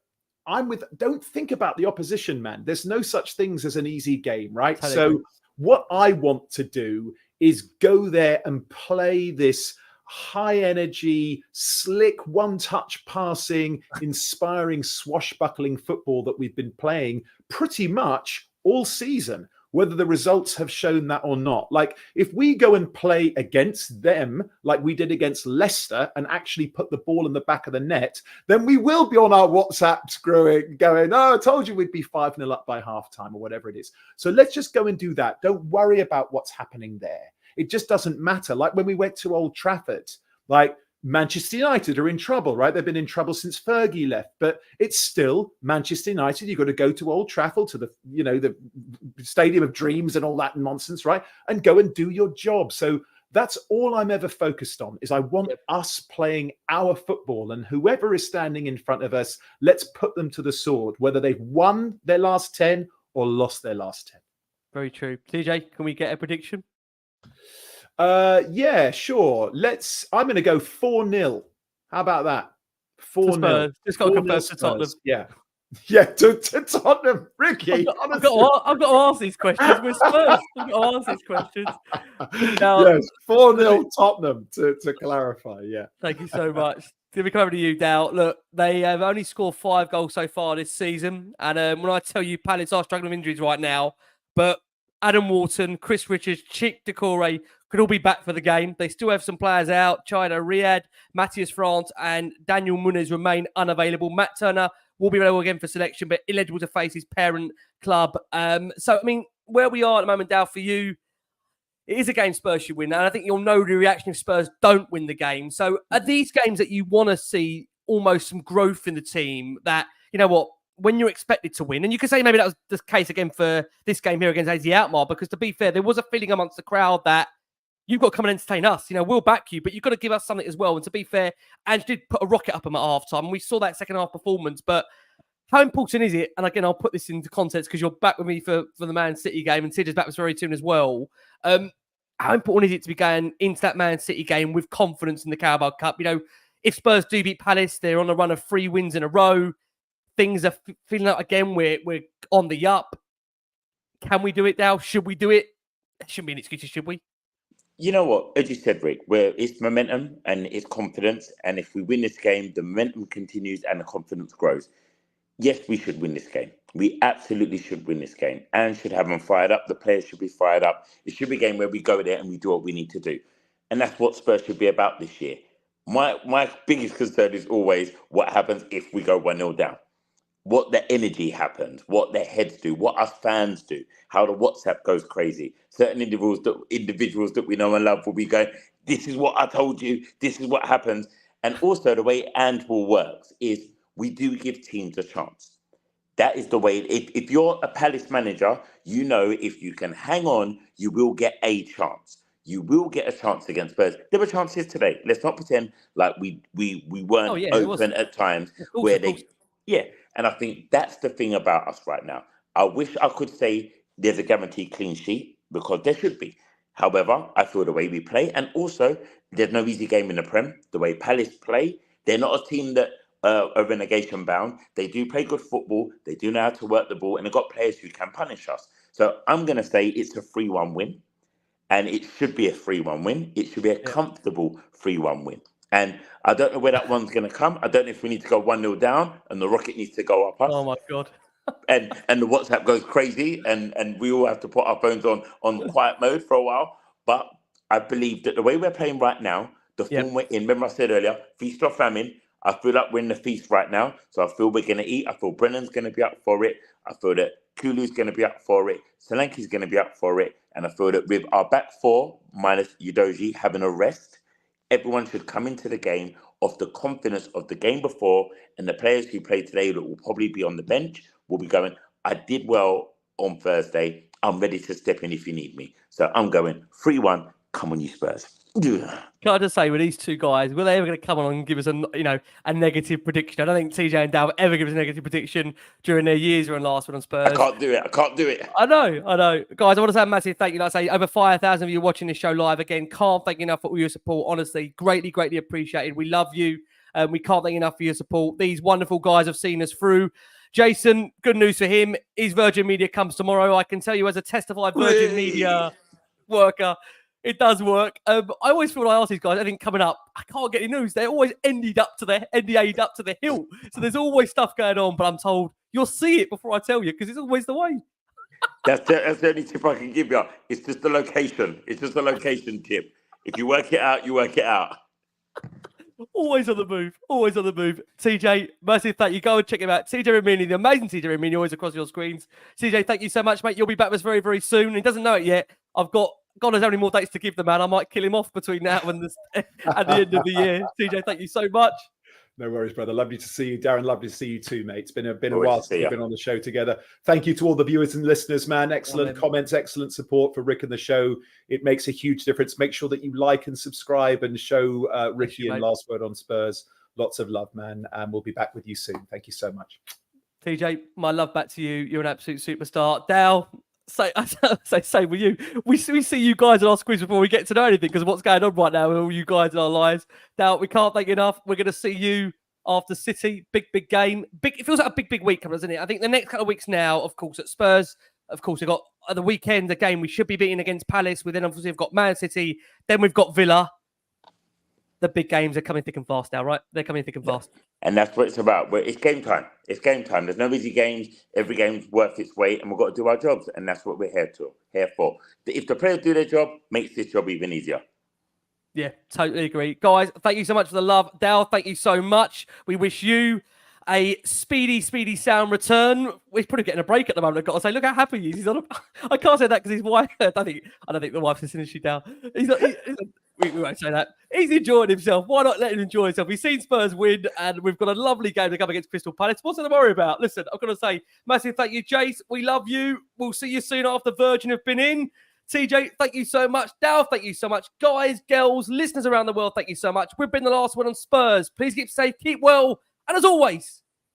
don't think about the opposition, man. There's no such things as an easy game, right? So what I want to do is go there and play this high energy, slick, one-touch passing, inspiring, swashbuckling football that we've been playing pretty much all season, whether the results have shown that or not. Like, if we go and play against them like we did against Leicester and actually put the ball in the back of the net, then we will be on our WhatsApps going, oh, I told you we'd be 5-0 up by halftime or whatever it is. So let's just go and do that. Don't worry about what's happening there. It just doesn't matter. Like when we went to Old Trafford, like Manchester United are in trouble, right? They've been in trouble since Fergie left, but it's still Manchester United. You've got to go to Old Trafford, to the Stadium of Dreams and all that nonsense, right? And go and do your job. So that's all I'm ever focused on, is I want us playing our football, and whoever is standing in front of us, let's put them to the sword, whether they've won their last 10 or lost their last 10. Very true. TJ, can we get a prediction? Yeah, sure. I'm going to go 4-0. How about that? 4-0. Just got to confirm to Tottenham. Yeah, to Tottenham. Ricky, I've got to ask these questions. We're Spurs. I've got to ask these questions. Now, yes, 4-0 Tottenham, to clarify. Yeah. Thank you so much. To be coming to you, Dow. Look, they have only scored 5 goals so far this season. And when I tell you Palace are struggling with injuries right now, but Adam Wharton, Chris Richards, Chick Decore could all be back for the game. They still have some players out. China Riyad, Matthias France, and Daniel Muniz remain unavailable. Matt Turner will be available again for selection, but ineligible to face his parent club. So, I mean, where we are at the moment, Dow, for you, it is a game Spurs should win. And I think you'll know the reaction if Spurs don't win the game. So are these games that you want to see almost some growth in the team that, you know what, when you're expected to win, and you could say maybe that was the case again for this game here against AZ Alkmaar, because to be fair, there was a feeling amongst the crowd that you've got to come and entertain us. You know, we'll back you, but you've got to give us something as well. And to be fair, Ange did put a rocket up him at halftime, and we saw that second half performance. But how important is it? And again, I'll put this into context because you're back with me for the Man City game, and Sid is back with us very soon as well. How important is it to be going into that Man City game with confidence in the Carabao Cup? You know, if Spurs do beat Palace, they're on a run of 3 wins in a row. Things are feeling like, again, we're on the up. Can we do it now? Should we do it? It shouldn't be an excuse, should we? You know what? As you said, Rick, it's momentum and it's confidence. And if we win this game, the momentum continues and the confidence grows. Yes, we should win this game. We absolutely should win this game and should have them fired up. The players should be fired up. It should be a game where we go there and we do what we need to do. And that's what Spurs should be about this year. My biggest concern is always what happens if we go 1-0 down. What the energy happens, what their heads do, what us fans do, how the WhatsApp goes crazy. Certain individuals that we know and love will be going, this is what I told you, this is what happens. And also the way Antwerp works is we do give teams a chance. That is the way, if you're a Palace manager, you know if you can hang on, you will get a chance. You will get a chance against Spurs. There were chances today. Let's not pretend like we weren't open at times where they... Yeah, and I think that's the thing about us right now. I wish I could say there's a guaranteed clean sheet, because there should be. However, I feel the way we play, and also there's no easy game in the Prem. The way Palace play, they're not a team that are relegation bound. They do play good football. They do know how to work the ball, and they've got players who can punish us. So I'm going to say it's a 3-1 win, and it should be a 3-1 win. It should be a comfortable 3-1 win. And I don't know where that one's going to come. I don't know if we need to go 1-0 down and the rocket needs to go up us. Oh my God. and the WhatsApp goes crazy and we all have to put our phones on quiet mode for a while. But I believe that the way we're playing right now, the form we're in, remember I said earlier, feast or famine, I feel like we're in the feast right now. So I feel we're going to eat. I feel Brennan's going to be up for it. I feel that Kulu's going to be up for it. Solanke's going to be up for it. And I feel that with our back four, minus Udoji, having a rest, everyone should come into the game off the confidence of the game before. And the players who play today that will probably be on the bench will be going, I did well on Thursday. I'm ready to step in if you need me. So I'm going 3-1. Come on, you Spurs. Can I just say, with these two guys, were they ever going to come on and give us a negative prediction? I don't think TJ and Dal ever give us a negative prediction during their years on last one on Spurs. I can't do it. I know. Guys, I want to say a massive thank you. Like I say, over 5,000 of you watching this show live. Again, can't thank you enough for all your support. Honestly, greatly appreciated. We love you. We can't thank you enough for your support. These wonderful guys have seen us through. Jason, good news for him. His Virgin Media comes tomorrow. I can tell you as a testified Virgin Media worker, it does work. I always feel like I ask these guys, anything coming up, I can't get any news. They're always NDA'd up to the hill. So there's always stuff going on, but I'm told you'll see it before I tell you because it's always the way. That's the only tip I can give you. It's just the location. It's just a location tip. If you work it out, you work it out. Always on the move. TJ, massive thank you. Go and check him out. TJ Ramini, the amazing TJ Ramini, always across your screens. TJ, thank you so much, mate. You'll be back with us very, very soon. He doesn't know it yet. I've got God knows how many more dates to give the man. I might kill him off between now and at the end of the year. TJ, thank you so much. No worries, brother. Lovely to see you, Darren. Lovely to see you too, mate. It's been a while since we've been on the show together. Thank you to all the viewers and listeners, man. Excellent comments, excellent support for Rick and the show. It makes a huge difference. Make sure that you like and subscribe and show Ricky and Last Word on Spurs lots of love, man. And we'll be back with you soon. Thank you so much. TJ, my love back to you. You're an absolute superstar. Dal, same with you. We see you guys in our squeeze before we get to know anything because of what's going on right now with all you guys in our lives. Now, we can't thank you enough. We're going to see you after City. Big game. It feels like a big week, doesn't it? I think the next couple of weeks now, of course, at Spurs, of course, we've got the weekend, a game we should be beating against Palace. Then obviously we've got Man City. Then we've got Villa. The big games are coming thick and fast now, right? They're coming thick and fast. And that's what it's about. It's game time. There's no easy games. Every game's worth its weight, and we've got to do our jobs. And that's what we're here for. If the players do their job, makes this job even easier. Yeah, totally agree. Guys, thank you so much for the love. Dal, thank you so much. We wish you a speedy sound return. We're probably getting a break at the moment. I've got to say, look how happy he is. He's on I can't say that because his wife. I don't think the wife's listening. She down. We won't say that. He's enjoying himself. Why not let him enjoy himself? He's seen Spurs win, and we've got a lovely game to come against Crystal Palace. What's there to worry about? Listen, I've got to say, massive thank you, Jace. We love you. We'll see you soon after Virgin have been in. TJ, thank you so much. Dal, thank you so much. Guys, girls, listeners around the world, thank you so much. We've been the last one on Spurs. Please keep safe, keep well, and as always,